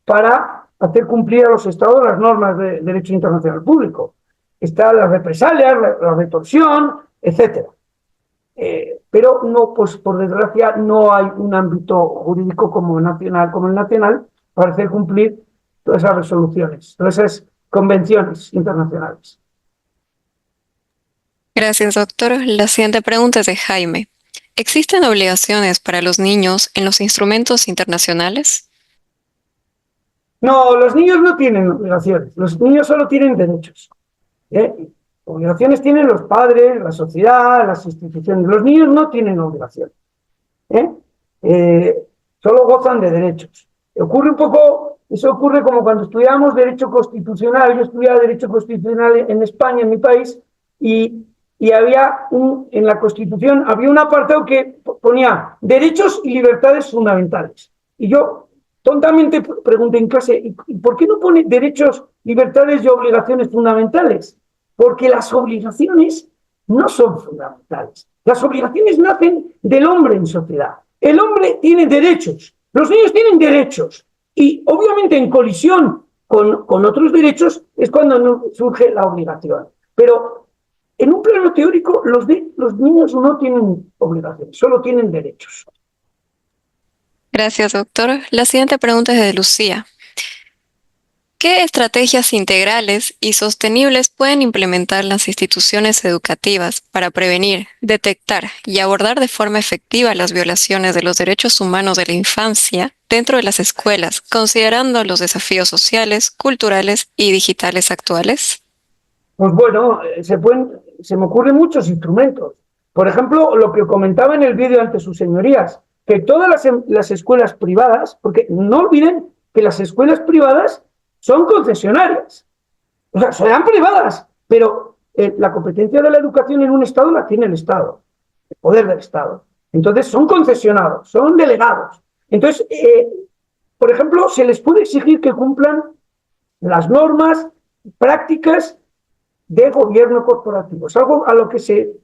para hacer cumplir a los estados las normas de derecho internacional público. Está la represalia, la retorsión, etcétera. Pero no, pues por desgracia no hay un ámbito jurídico como el nacional para hacer cumplir todas esas resoluciones, todas esas convenciones internacionales. Gracias, doctor. La siguiente pregunta es de Jaime. ¿Existen obligaciones para los niños en los instrumentos internacionales? No, los niños no tienen obligaciones, los niños solo tienen derechos. Obligaciones tienen los padres, la sociedad, las instituciones. Los niños no tienen obligaciones. Solo gozan de derechos. Eso ocurre como cuando estudiamos Derecho Constitucional. Yo estudiaba Derecho Constitucional en España, en mi país, y y en la Constitución había un apartado que ponía derechos y libertades fundamentales. Y yo tontamente pregunté en clase, ¿y por qué no pone derechos, libertades y obligaciones fundamentales? Porque las obligaciones no son fundamentales. Las obligaciones nacen del hombre en sociedad. El hombre tiene derechos, los niños tienen derechos, y obviamente en colisión con otros derechos es cuando surge la obligación. Pero en un plano teórico los niños no tienen obligaciones, solo tienen derechos. Gracias, doctor. La siguiente pregunta es de Lucía. ¿Qué estrategias integrales y sostenibles pueden implementar las instituciones educativas para prevenir, detectar y abordar de forma efectiva las violaciones de los derechos humanos de la infancia dentro de las escuelas, considerando los desafíos sociales, culturales y digitales actuales? Pues bueno, se me ocurren muchos instrumentos. Por ejemplo, lo que comentaba en el vídeo ante sus señorías, que todas las escuelas privadas, porque no olviden que las escuelas privadas son concesionarias, o sea, serán privadas, pero la competencia de la educación en un Estado la tiene el Estado, el poder del Estado. Entonces son concesionados, son delegados. Entonces, por ejemplo, se les puede exigir que cumplan las normas prácticas de gobierno corporativo. Es algo a lo que se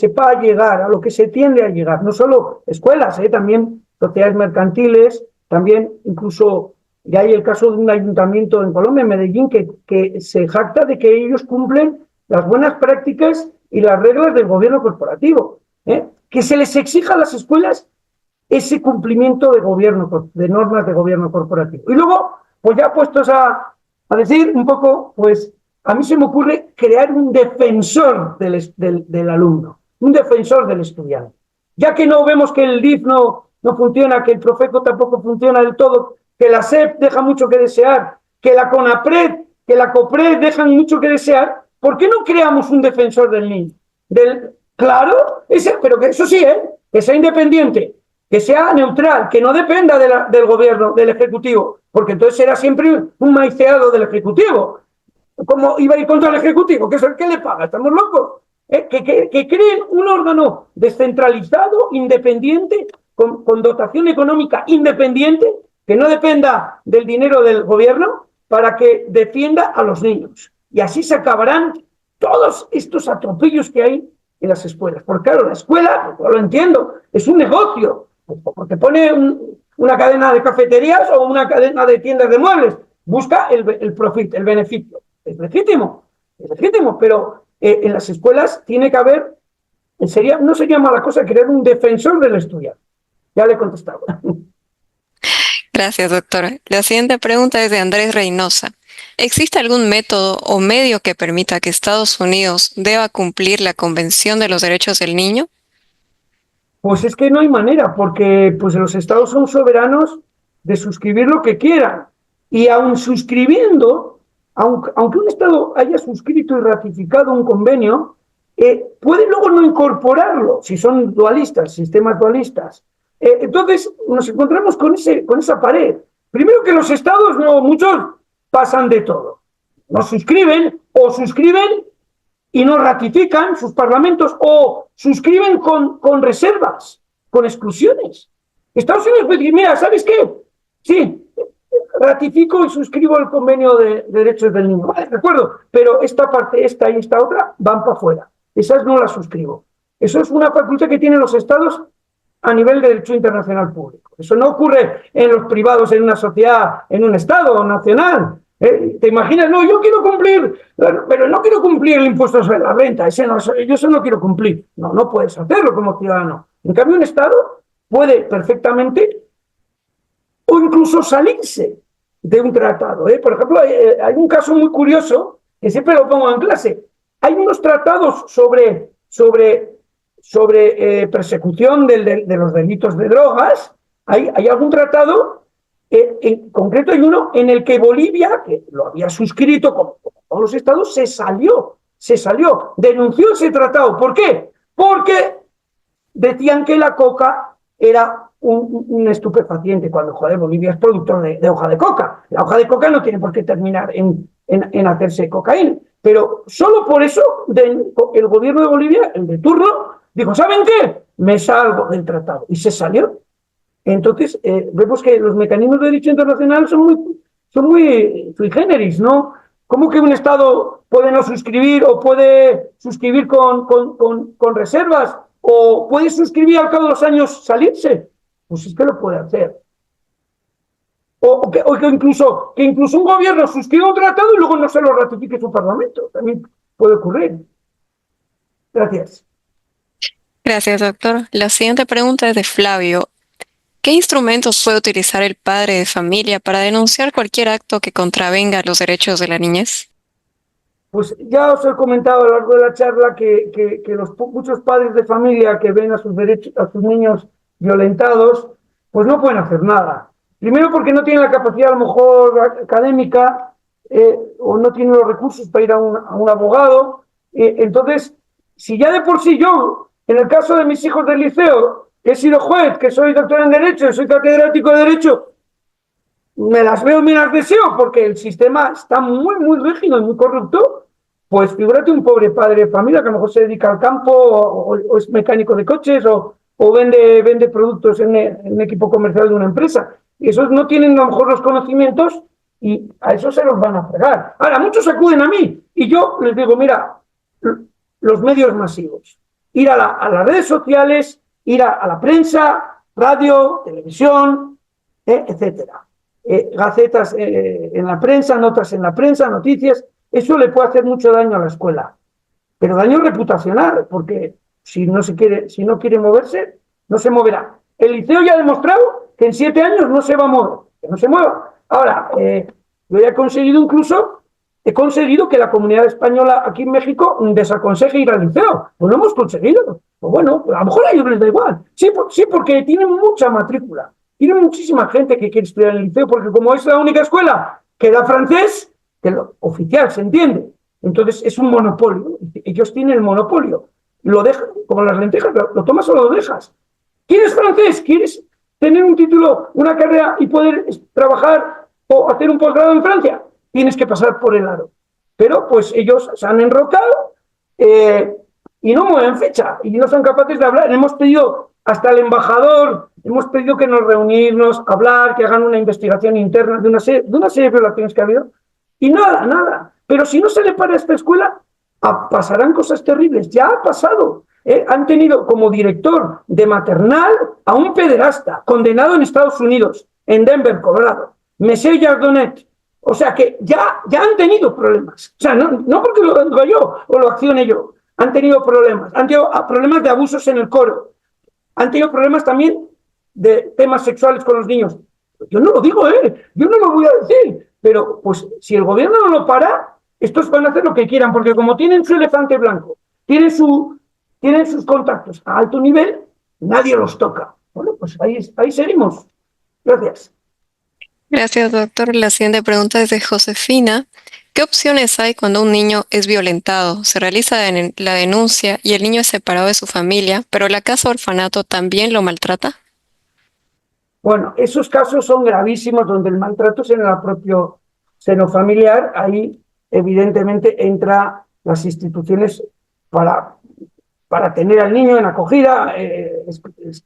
va a llegar, a lo que se tiende a llegar. No solo escuelas, también sociedades mercantiles, también incluso ya hay el caso de un ayuntamiento en Colombia, en Medellín, que se jacta de que ellos cumplen las buenas prácticas y las reglas del gobierno corporativo. Que se les exija a las escuelas ese cumplimiento de normas de gobierno corporativo. Y luego, pues ya puestos a decir un poco, pues a mí se me ocurre crear un defensor del alumno, un defensor del estudiante. Ya que no vemos que el DIF no funciona, que el Profeco tampoco funciona del todo, que la SEP deja mucho que desear, que la CONAPRED, que la COPRED dejan mucho que desear, ¿por qué no creamos un defensor del niño? Claro, pero que eso sí, que sea independiente, que sea neutral, que no dependa del gobierno, del Ejecutivo, porque entonces será siempre un maiceado del Ejecutivo. ¿Cómo iba a ir contra el Ejecutivo? ¿Qué es el que le paga? ¿Estamos locos? Que creen un órgano descentralizado, independiente, con dotación económica independiente, que no dependa del dinero del gobierno, para que defienda a los niños. Y así se acabarán todos estos atropellos que hay en las escuelas. Porque claro, la escuela, yo lo entiendo, es un negocio, porque pone una cadena de cafeterías o una cadena de tiendas de muebles, busca el profit, el beneficio. Es legítimo, pero en las escuelas tiene que haber, no sería mala cosa crear un defensor del estudiante. Ya le he contestado. Gracias, doctora. La siguiente pregunta es de Andrés Reynosa. ¿Existe algún método o medio que permita que Estados Unidos deba cumplir la Convención de los Derechos del Niño? Pues es que no hay manera, porque pues los estados son soberanos de suscribir lo que quieran. Y aun suscribiendo, aunque un estado haya suscrito y ratificado un convenio, puede luego no incorporarlo, si son dualistas, sistemas dualistas. Entonces nos encontramos con esa pared. Primero que los estados, muchos pasan de todo. No suscriben o suscriben y no ratifican sus parlamentos o suscriben con reservas, con exclusiones. Estados Unidos puede decir, mira, ¿sabes qué? Sí, ratifico y suscribo el convenio de derechos del niño. Vale, de acuerdo, pero esta parte, esta y esta otra van para afuera. Esas no las suscribo. Eso es una facultad que tienen los estados a nivel de derecho internacional público. Eso no ocurre en los privados, en una sociedad, en un estado nacional. ¿Te imaginas? No, yo quiero cumplir, pero no quiero cumplir el impuesto sobre la renta. Yo eso no quiero cumplir. No puedes hacerlo como ciudadano. En cambio, un estado puede perfectamente o incluso salirse de un tratado. Por ejemplo, hay un caso muy curioso que siempre lo pongo en clase. Hay unos tratados sobre persecución de los delitos de drogas. Hay algún tratado, en concreto hay uno en el que Bolivia, que lo había suscrito como todos los estados, se salió, denunció ese tratado. ¿Por qué? Porque decían que la coca era un estupefaciente, cuando, Bolivia es productor de hoja de coca. La hoja de coca no tiene por qué terminar en hacerse cocaína. Pero solo por eso el gobierno de Bolivia, el de turno, dijo, ¿saben qué? Me salgo del tratado. Y se salió. Entonces, vemos que los mecanismos de derecho internacional son muy sui generis, ¿no? ¿Cómo que un Estado puede no suscribir o puede suscribir con reservas o puede suscribir al cabo de los años salirse? Pues es que lo puede hacer. O que incluso un gobierno suscriba un tratado y luego no se lo ratifique su parlamento. También puede ocurrir. Gracias. Gracias, doctor. La siguiente pregunta es de Flavio. ¿Qué instrumentos puede utilizar el padre de familia para denunciar cualquier acto que contravenga los derechos de la niñez? Pues ya os he comentado a lo largo de la charla que muchos padres de familia que ven a sus niños violentados, pues no pueden hacer nada. Primero porque no tienen la capacidad a lo mejor académica o no tienen los recursos para ir a un abogado. Entonces, si ya de por sí yo, en el caso de mis hijos del liceo, que he sido juez, que soy doctor en Derecho, soy catedrático de Derecho, me las veo y me las deseo porque el sistema está muy, muy rígido y muy corrupto, pues figúrate un pobre padre de familia que a lo mejor se dedica al campo o es mecánico de coches o vende productos en equipo comercial de una empresa. Y esos no tienen a lo mejor los conocimientos y a eso se los van a fregar. Ahora, muchos acuden a mí y yo les digo, mira, los medios masivos, ir a las redes sociales, ir a la prensa, radio, televisión, etcétera. Gacetas en la prensa, notas en la prensa, noticias, eso le puede hacer mucho daño a la escuela, pero daño reputacional, porque si no quiere moverse, no se moverá. El liceo ya ha demostrado que en 7 años no se va a mover, que no se mueva. Ahora, yo ya he conseguido que la comunidad española aquí en México desaconseje ir al liceo. Pues lo hemos conseguido. Pues bueno, a lo mejor a ellos les da igual. Sí, porque tienen mucha matrícula. Tiene muchísima gente que quiere estudiar en el liceo, porque como es la única escuela que da francés, que lo oficial, ¿se entiende? Entonces es un monopolio. Ellos tienen el monopolio. Lo dejan, como las lentejas, lo tomas o lo dejas. ¿Quieres francés? ¿Quieres tener un título, una carrera y poder trabajar o hacer un posgrado en Francia? Tienes que pasar por el aro. Pero pues ellos se han enrocado y no mueven fecha y no son capaces de hablar. Hemos pedido hasta al embajador, hemos pedido que nos reunirnos, hablar, que hagan una investigación interna de una serie de violaciones que ha habido. Y nada. Pero si no se le para a esta escuela, pasarán cosas terribles. Ya ha pasado. Han tenido como director de maternal a un pederasta condenado en Estados Unidos, en Denver, Colorado, Monsieur Jardonet. O sea que ya han tenido problemas. O sea, no porque lo haga yo o lo accione yo. Han tenido problemas. Han tenido problemas de abusos en el coro. Han tenido problemas también de temas sexuales con los niños. Yo no lo digo, yo no lo voy a decir. Pero pues si el gobierno no lo para, estos van a hacer lo que quieran, porque como tienen su elefante blanco, tienen sus contactos a alto nivel, nadie los toca. Bueno, pues ahí seguimos. Gracias. Gracias, doctor. La siguiente pregunta es de Josefina. ¿Qué opciones hay cuando un niño es violentado? Se realiza la denuncia y el niño es separado de su familia, pero la casa orfanato también lo maltrata. Bueno, esos casos son gravísimos donde el maltrato es en el propio seno familiar. Ahí, evidentemente, entran las instituciones para tener al niño en acogida,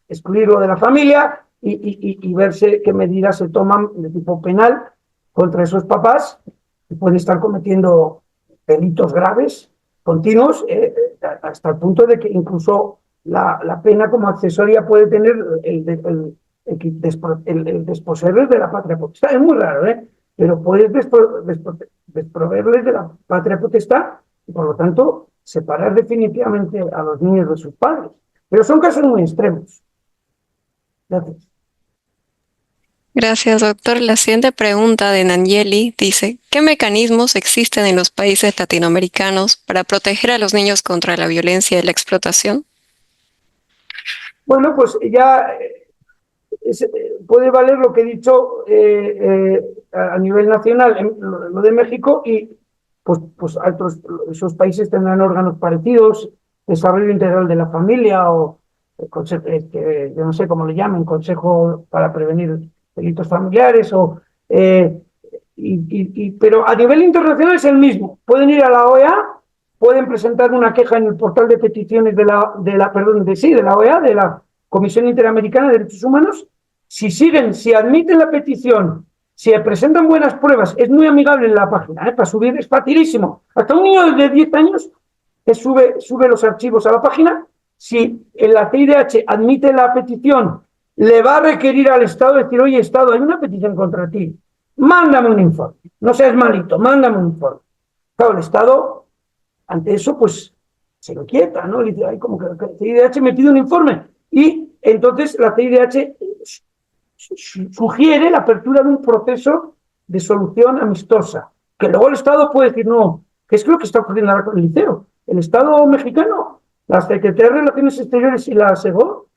excluirlo de la familia y verse qué medidas se toman de tipo penal contra esos papás que pueden estar cometiendo delitos graves, continuos, hasta el punto de que incluso la pena como accesoria puede tener el desposeerles de la patria potestad. Es muy raro, pero puedes desproveerles de la patria potestad y, por lo tanto, separar definitivamente a los niños de sus padres. Pero son casos muy extremos. Gracias. Gracias, doctor. La siguiente pregunta de Nayeli dice, ¿qué mecanismos existen en los países latinoamericanos para proteger a los niños contra la violencia y la explotación? Bueno, pues ya puede valer lo que he dicho a nivel nacional, lo de México, y pues esos países tendrán órganos parecidos, desarrollo integral de la familia o yo no sé cómo le llaman, consejo para prevenir delitos familiares o pero a nivel internacional es el mismo. Pueden ir a la OEA, pueden presentar una queja en el portal de peticiones de la OEA, de la Comisión Interamericana de Derechos Humanos. Si admiten la petición, si presentan buenas pruebas, es muy amigable en la página, para subir es facilísimo. Hasta un niño de 10 años sube los archivos a la página. Si la CIDH admite la petición, le va a requerir al Estado decir, oye, Estado, hay una petición contra ti, mándame un informe, no seas malito, mándame un informe. Claro, el Estado, ante eso, pues, se lo quieta, ¿no? Le dice, ay, como que la CIDH me pide un informe. Y entonces la CIDH sugiere la apertura de un proceso de solución amistosa, que luego el Estado puede decir, no, que es lo que está ocurriendo ahora con el liceo. El Estado mexicano, la Secretaría de Relaciones Exteriores y la SEGO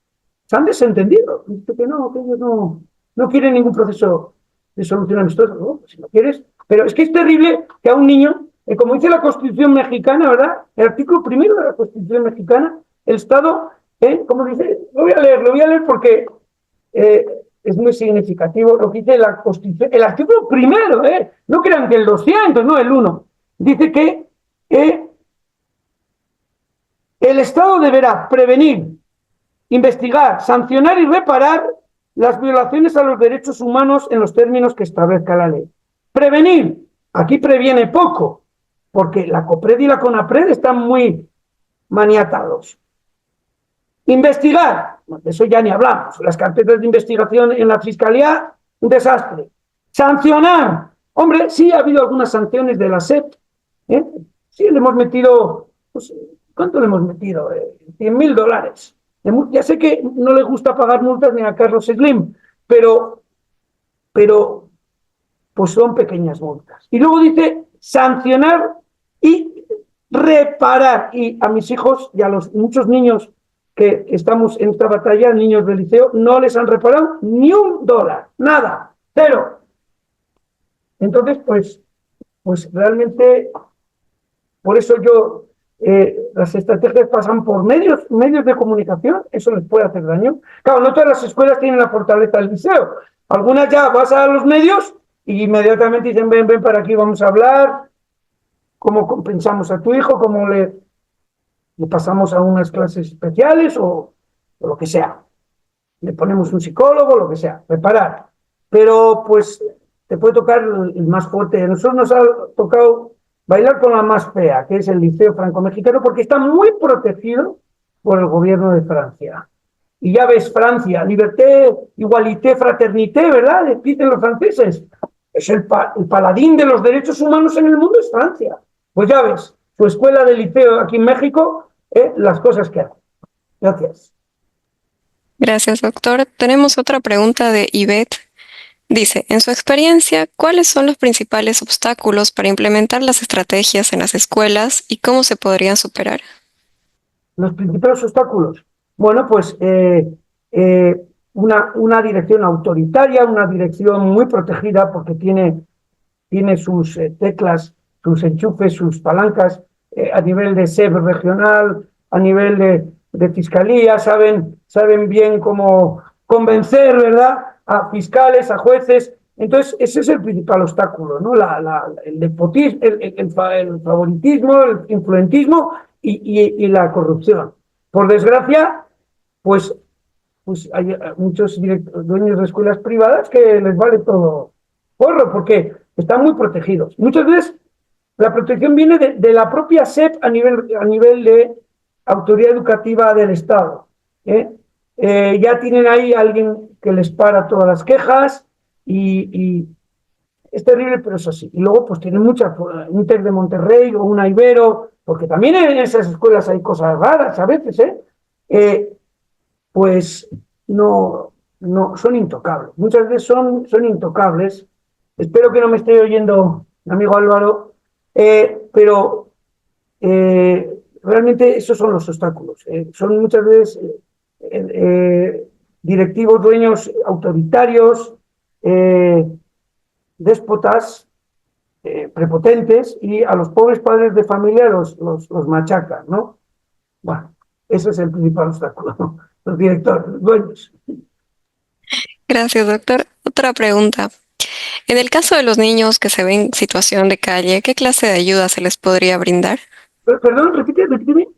se han desentendido. Dice que ellos no quieren ningún proceso de solución amistosa. No, pues si no quieres. Pero es que es terrible que a un niño, como dice la Constitución mexicana, ¿verdad? El artículo 1 de la Constitución mexicana, el Estado, como dice, lo voy a leer porque es muy significativo lo que dice la Constitución. El artículo 1, no crean que el 200, no el 1. Dice que el Estado deberá prevenir, investigar, sancionar y reparar las violaciones a los derechos humanos en los términos que establezca la ley. Prevenir, aquí previene poco, porque la COPRED y la CONAPRED están muy maniatados. Investigar, de eso ya ni hablamos, las carpetas de investigación en la Fiscalía, un desastre. Sancionar, hombre, sí ha habido algunas sanciones de la SEP, sí le hemos metido, pues, ¿cuánto le hemos metido? $100,000. Ya sé que no le gusta pagar multas ni a Carlos Slim, pero pues son pequeñas multas. Y luego dice sancionar y reparar. Y a mis hijos y a los muchos niños que estamos en esta batalla, niños del liceo, no les han reparado ni $1, nada, cero. Entonces, pues realmente, por eso las estrategias pasan por medios de comunicación, eso les puede hacer daño. Claro, no todas las escuelas tienen la fortaleza del liceo. Algunas ya vas a los medios y inmediatamente dicen, ven para aquí, vamos a hablar, cómo compensamos a tu hijo, cómo le pasamos a unas clases especiales o lo que sea. Le ponemos un psicólogo, lo que sea, reparar. Pero pues te puede tocar el más fuerte. A nosotros nos ha tocado bailar con la más fea, que es el Liceo Franco-Mexicano, porque está muy protegido por el gobierno de Francia. Y ya ves, Francia, liberté, igualité, fraternité, ¿verdad? Dicen los franceses. Es el paladín de los derechos humanos en el mundo, es Francia. Pues ya ves, su escuela de liceo aquí en México, las cosas que hace. Gracias. Gracias, doctor. Tenemos otra pregunta de Ivette. Dice, en su experiencia, ¿cuáles son los principales obstáculos para implementar las estrategias en las escuelas y cómo se podrían superar? Los principales obstáculos. Bueno, pues una dirección autoritaria, una dirección muy protegida porque tiene sus teclas, sus enchufes, sus palancas a nivel de SEB regional, a nivel de fiscalía, saben bien cómo convencer, ¿verdad?, a fiscales, a jueces. Entonces, ese es el principal obstáculo, ¿no? El nepotismo, el favoritismo, el influentismo y la corrupción. Por desgracia, pues hay muchos dueños de escuelas privadas que les vale todo porro, porque están muy protegidos. Muchas veces la protección viene de la propia SEP a nivel de autoridad educativa del Estado. Ya tienen ahí a alguien que les para todas las quejas y es terrible, pero es así. Y luego pues tienen muchas, un TEC de Monterrey o una Ibero, porque también en esas escuelas hay cosas raras a veces, pues no son intocables. Muchas veces son intocables. Espero que no me esté oyendo mi amigo Álvaro, pero realmente esos son los obstáculos. Son muchas veces directivos, dueños autoritarios, déspotas, prepotentes, y a los pobres padres de familia los machacan, ¿no? Bueno, ese es el principal obstáculo, ¿no? Los directores, los dueños. Gracias, doctor. Otra pregunta. En el caso de los niños que se ven en situación de calle, ¿qué clase de ayuda se les podría brindar? Perdón, repíteme.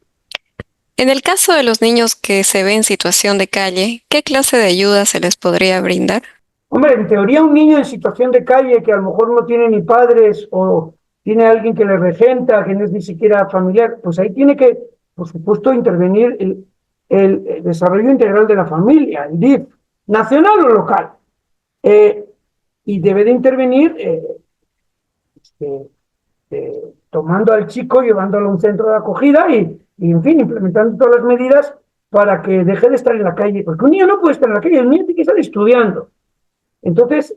En el caso de los niños que se ven en situación de calle, ¿qué clase de ayuda se les podría brindar? Hombre, en teoría un niño en situación de calle que a lo mejor no tiene ni padres o tiene alguien que le regenta, que no es ni siquiera familiar, pues ahí tiene que, por supuesto, intervenir el desarrollo integral de la familia, el DIF, nacional o local. Y debe de intervenir este, tomando al chico, llevándolo a un centro de acogida y, en fin, implementando todas las medidas para que deje de estar en la calle. Porque un niño no puede estar en la calle, el niño tiene que estar estudiando. Entonces,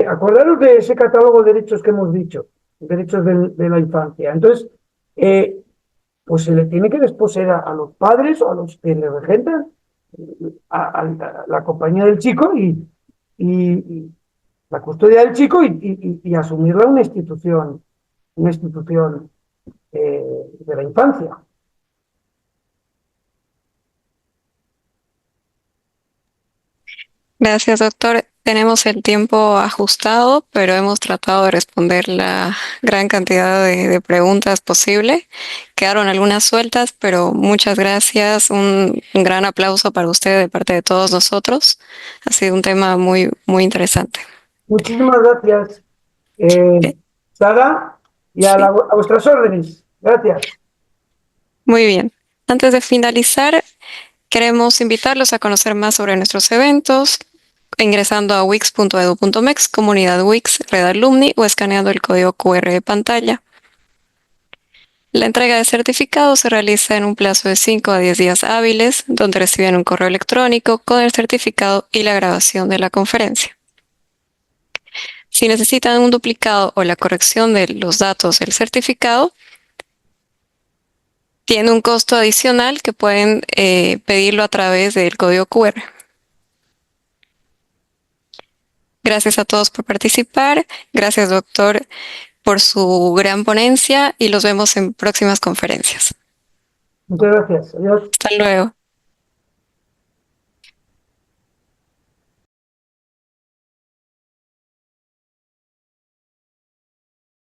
acordaros de ese catálogo de derechos que hemos dicho, derechos de la infancia. Entonces, pues se le tiene que desposeer a los padres o a los que le regentan a la compañía del chico y la custodia del chico y asumirla una institución de la infancia. Gracias, doctor. Tenemos el tiempo ajustado, pero hemos tratado de responder la gran cantidad de preguntas posible. Quedaron algunas sueltas, pero muchas gracias. Un gran aplauso para usted de parte de todos nosotros. Ha sido un tema muy, muy interesante. Muchísimas gracias, Eh, Sara, y Sí, a vuestras órdenes. Gracias. muy bien. Antes de finalizar, queremos invitarlos a conocer más sobre nuestros eventos, ingresando a wix.edu.mex, comunidad Wix, Red Alumni o escaneando el código QR de pantalla. La entrega de certificados se realiza en un plazo de 5 a 10 días hábiles, donde reciben un correo electrónico con el certificado y la grabación de la conferencia. Si necesitan un duplicado o la corrección de los datos del certificado, tiene un costo adicional que pueden pedirlo a través del código QR. Gracias a todos por participar. Gracias, doctor, por su gran ponencia y los vemos en próximas conferencias. Muchas gracias. Adiós. Hasta luego.